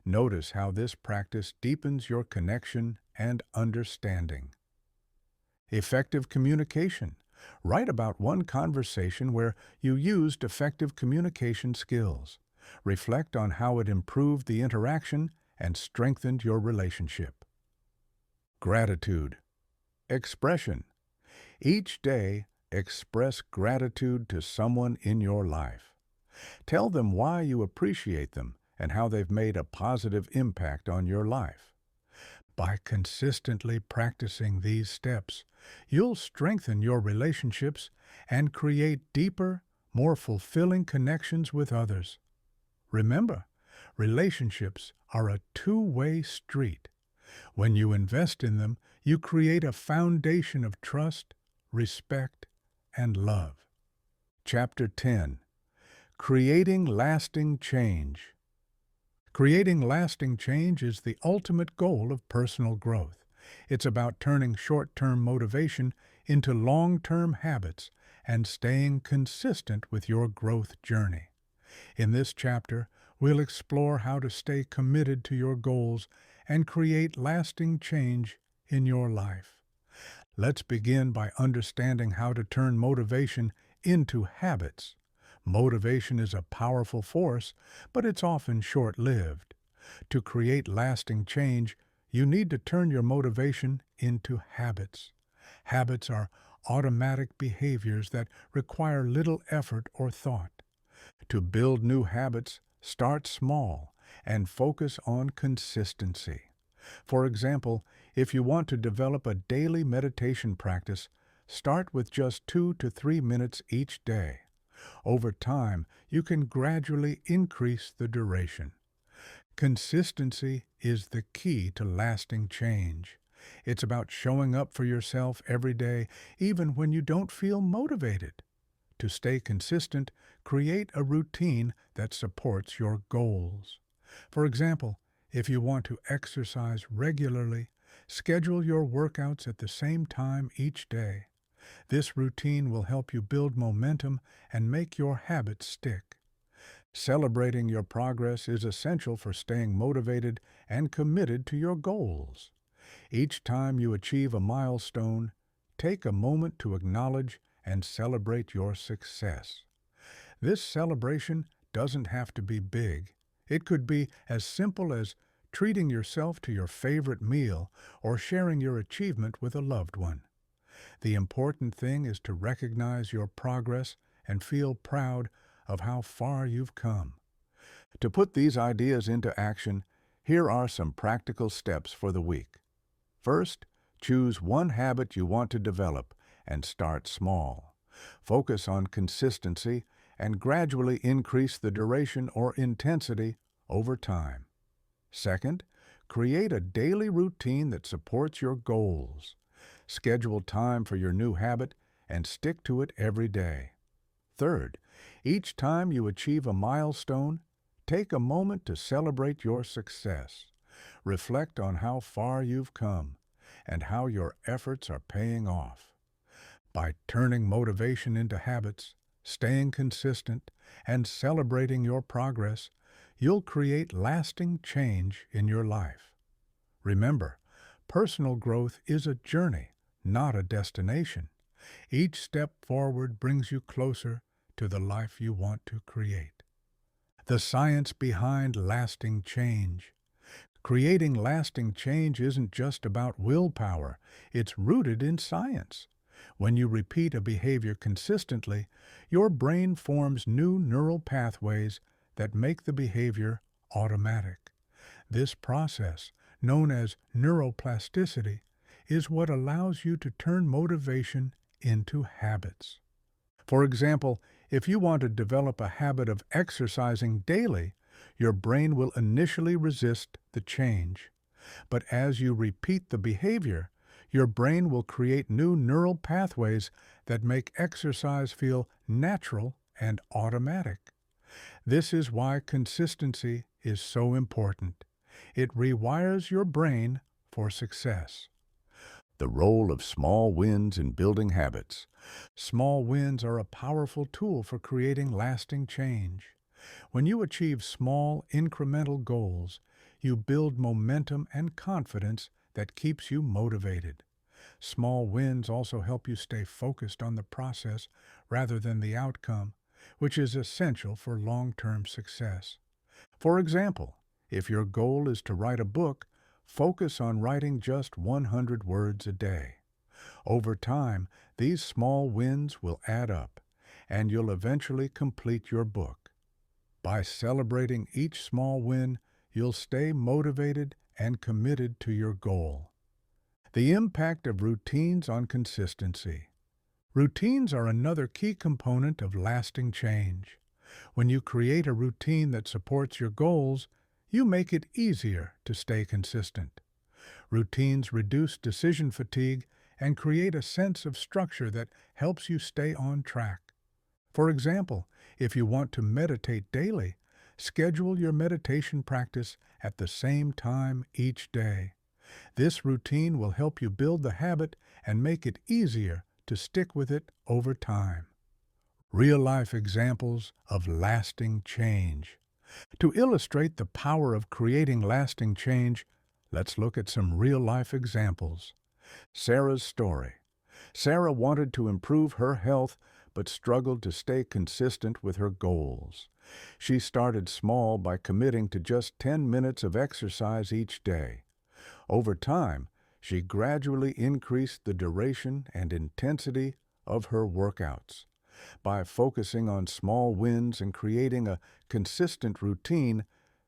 Notice how this practice deepens your connection and understanding. Effective communication. Write about one conversation where you used effective communication skills. Reflect on how it improved the interaction and strengthened your relationship. Gratitude. Expression. Each day, express gratitude to someone in your life. Tell them why you appreciate them and how they've made a positive impact on your life. By consistently practicing these steps, you'll strengthen your relationships and create deeper, more fulfilling connections with others. Remember, relationships are a two-way street. When you invest in them, you create a foundation of trust, respect, and love. Chapter 10. Creating Lasting Change. Creating lasting change is the ultimate goal of personal growth. It's about turning short-term motivation into long-term habits and staying consistent with your growth journey. In this chapter, we'll explore how to stay committed to your goals and create lasting change in your life. Let's begin by understanding how to turn motivation into habits. Motivation is a powerful force, but it's often short-lived. To create lasting change, you need to turn your motivation into habits. Habits are automatic behaviors that require little effort or thought. To build new habits, start small and focus on consistency. For example, if you want to develop a daily meditation practice, start with just 2 to 3 minutes each day. Over time, you can gradually increase the duration. Consistency is the key to lasting change. It's about showing up for yourself every day, even when you don't feel motivated. To stay consistent, create a routine that supports your goals. For example, if you want to exercise regularly, schedule your workouts at the same time each day. This routine will help you build momentum and make your habits stick. Celebrating your progress is essential for staying motivated and committed to your goals. Each time you achieve a milestone, take a moment to acknowledge and celebrate your success. This celebration doesn't have to be big. It could be as simple as treating yourself to your favorite meal or sharing your achievement with a loved one. The important thing is to recognize your progress and feel proud of how far you've come. To put these ideas into action, here are some practical steps for the week. First, choose one habit you want to develop and start small. Focus on consistency and gradually increase the duration or intensity over time. Second, create a daily routine that supports your goals. Schedule time for your new habit and stick to it every day. Third, each time you achieve a milestone, take a moment to celebrate your success. Reflect on how far you've come and how your efforts are paying off. By turning motivation into habits, staying consistent, and celebrating your progress, you'll create lasting change in your life. Remember, personal growth is a journey, not a destination. Each step forward brings you closer to the life you want to create. The science behind lasting change. Creating lasting change isn't just about willpower, it's rooted in science. When you repeat a behavior consistently, your brain forms new neural pathways that make the behavior automatic. This process, known as neuroplasticity, is what allows you to turn motivation into habits. For example, if you want to develop a habit of exercising daily, your brain will initially resist the change. But as you repeat the behavior, your brain will create new neural pathways that make exercise feel natural and automatic. This is why consistency is so important. It rewires your brain for success. The role of small wins in building habits. Small wins are a powerful tool for creating lasting change. When you achieve small, incremental goals, you build momentum and confidence that keeps you motivated. Small wins also help you stay focused on the process rather than the outcome, which is essential for long-term success. For example, if your goal is to write a book, focus on writing just 100 words a day. Over time, these small wins will add up, and you'll eventually complete your book. By celebrating each small win, you'll stay motivated and committed to your goal. The impact of routines on consistency. Routines are another key component of lasting change. When you create a routine that supports your goals, you make it easier to stay consistent. Routines reduce decision fatigue and create a sense of structure that helps you stay on track. For example, if you want to meditate daily, schedule your meditation practice at the same time each day. This routine will help you build the habit and make it easier to stick with it over time. Real-life examples of lasting change. To illustrate the power of creating lasting change, let's look at some real-life examples. Sarah's story. Sarah wanted to improve her health but struggled to stay consistent with her goals. She started small by committing to just 10 minutes of exercise each day. Over time, she gradually increased the duration and intensity of her workouts. By focusing on small wins and creating a consistent routine,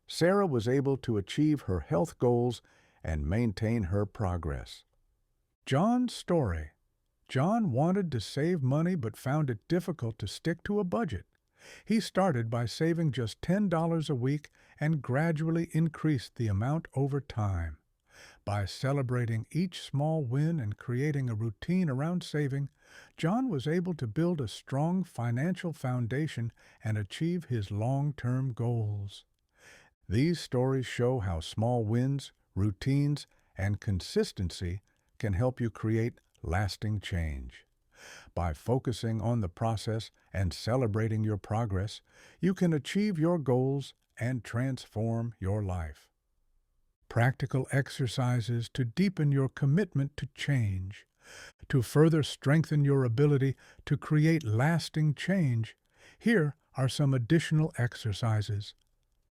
Sarah was able to achieve her health goals and maintain her progress. John's story. John wanted to save money but found it difficult to stick to a budget. He started by saving just $10 a week and gradually increased the amount over time. By celebrating each small win and creating a routine around saving, John was able to build a strong financial foundation and achieve his long-term goals. These stories show how small wins, routines, and consistency can help you create lasting change. By focusing on the process and celebrating your progress, you can achieve your goals and transform your life. Practical exercises to deepen your commitment to change. To further strengthen your ability to create lasting change, here are some additional exercises.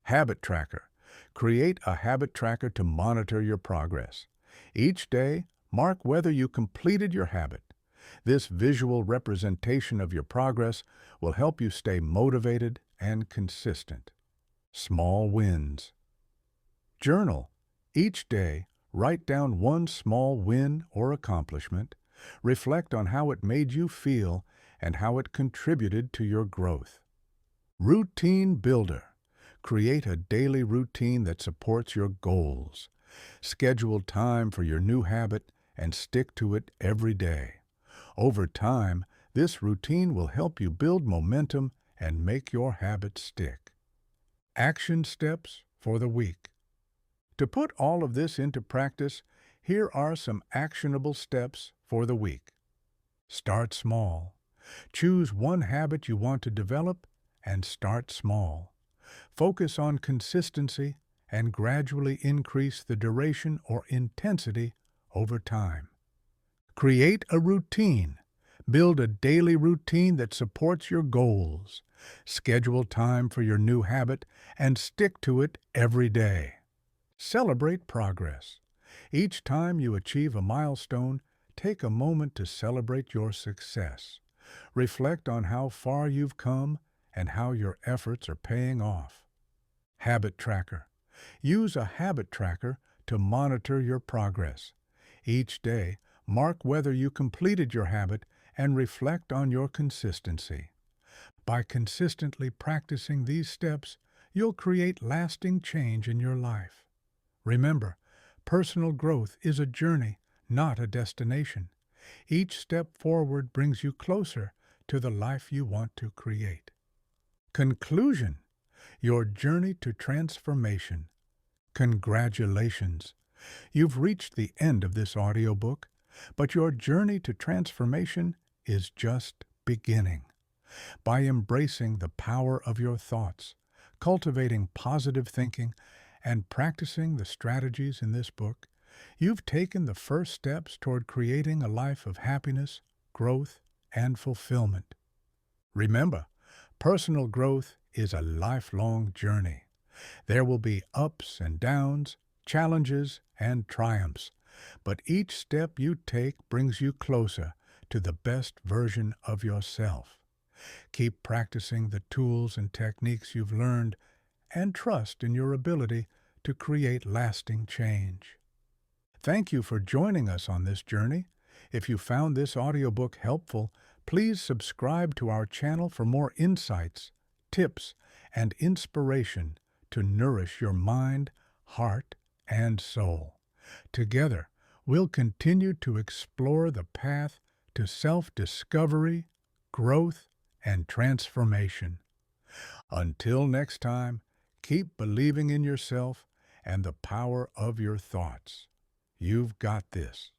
Habit tracker. Create a habit tracker to monitor your progress. Each day, mark whether you completed your habit. This visual representation of your progress will help you stay motivated and consistent. Small wins. Journal. Each day, write down one small win or accomplishment. Reflect on how it made you feel and how it contributed to your growth. Routine builder. Create a daily routine that supports your goals. Schedule time for your new habit and stick to it every day. Over time, this routine will help you build momentum and make your habit stick. Action steps for the week. To put all of this into practice, here are some actionable steps for the week. Start small. Choose one habit you want to develop and start small. Focus on consistency and gradually increase the duration or intensity over time. Create a routine. Build a daily routine that supports your goals. Schedule time for your new habit and stick to it every day. Celebrate progress. Each time you achieve a milestone, take a moment to celebrate your success. Reflect on how far you've come and how your efforts are paying off. Habit tracker. Use a habit tracker to monitor your progress. Each day, mark whether you completed your habit and reflect on your consistency. By consistently practicing these steps, you'll create lasting change in your life. Remember, personal growth is a journey, not a destination. Each step forward brings you closer to the life you want to create. Conclusion. Your journey to transformation. Congratulations! You've reached the end of this audiobook, but your journey to transformation is just beginning. By embracing the power of your thoughts, cultivating positive thinking, and practicing the strategies in this book, you've taken the first steps toward creating a life of happiness, growth, and fulfillment. Remember, personal growth is a lifelong journey. There will be ups and downs, challenges and triumphs, but each step you take brings you closer to the best version of yourself. Keep practicing the tools and techniques you've learned and trust in your ability to create lasting change. Thank you for joining us on this journey. If you found this audiobook helpful, please subscribe to our channel for more insights, tips, and inspiration to nourish your mind, heart, and soul. Together, we'll continue to explore the path to self-discovery, growth, and transformation. Until next time, keep believing in yourself and the power of your thoughts. You've got this.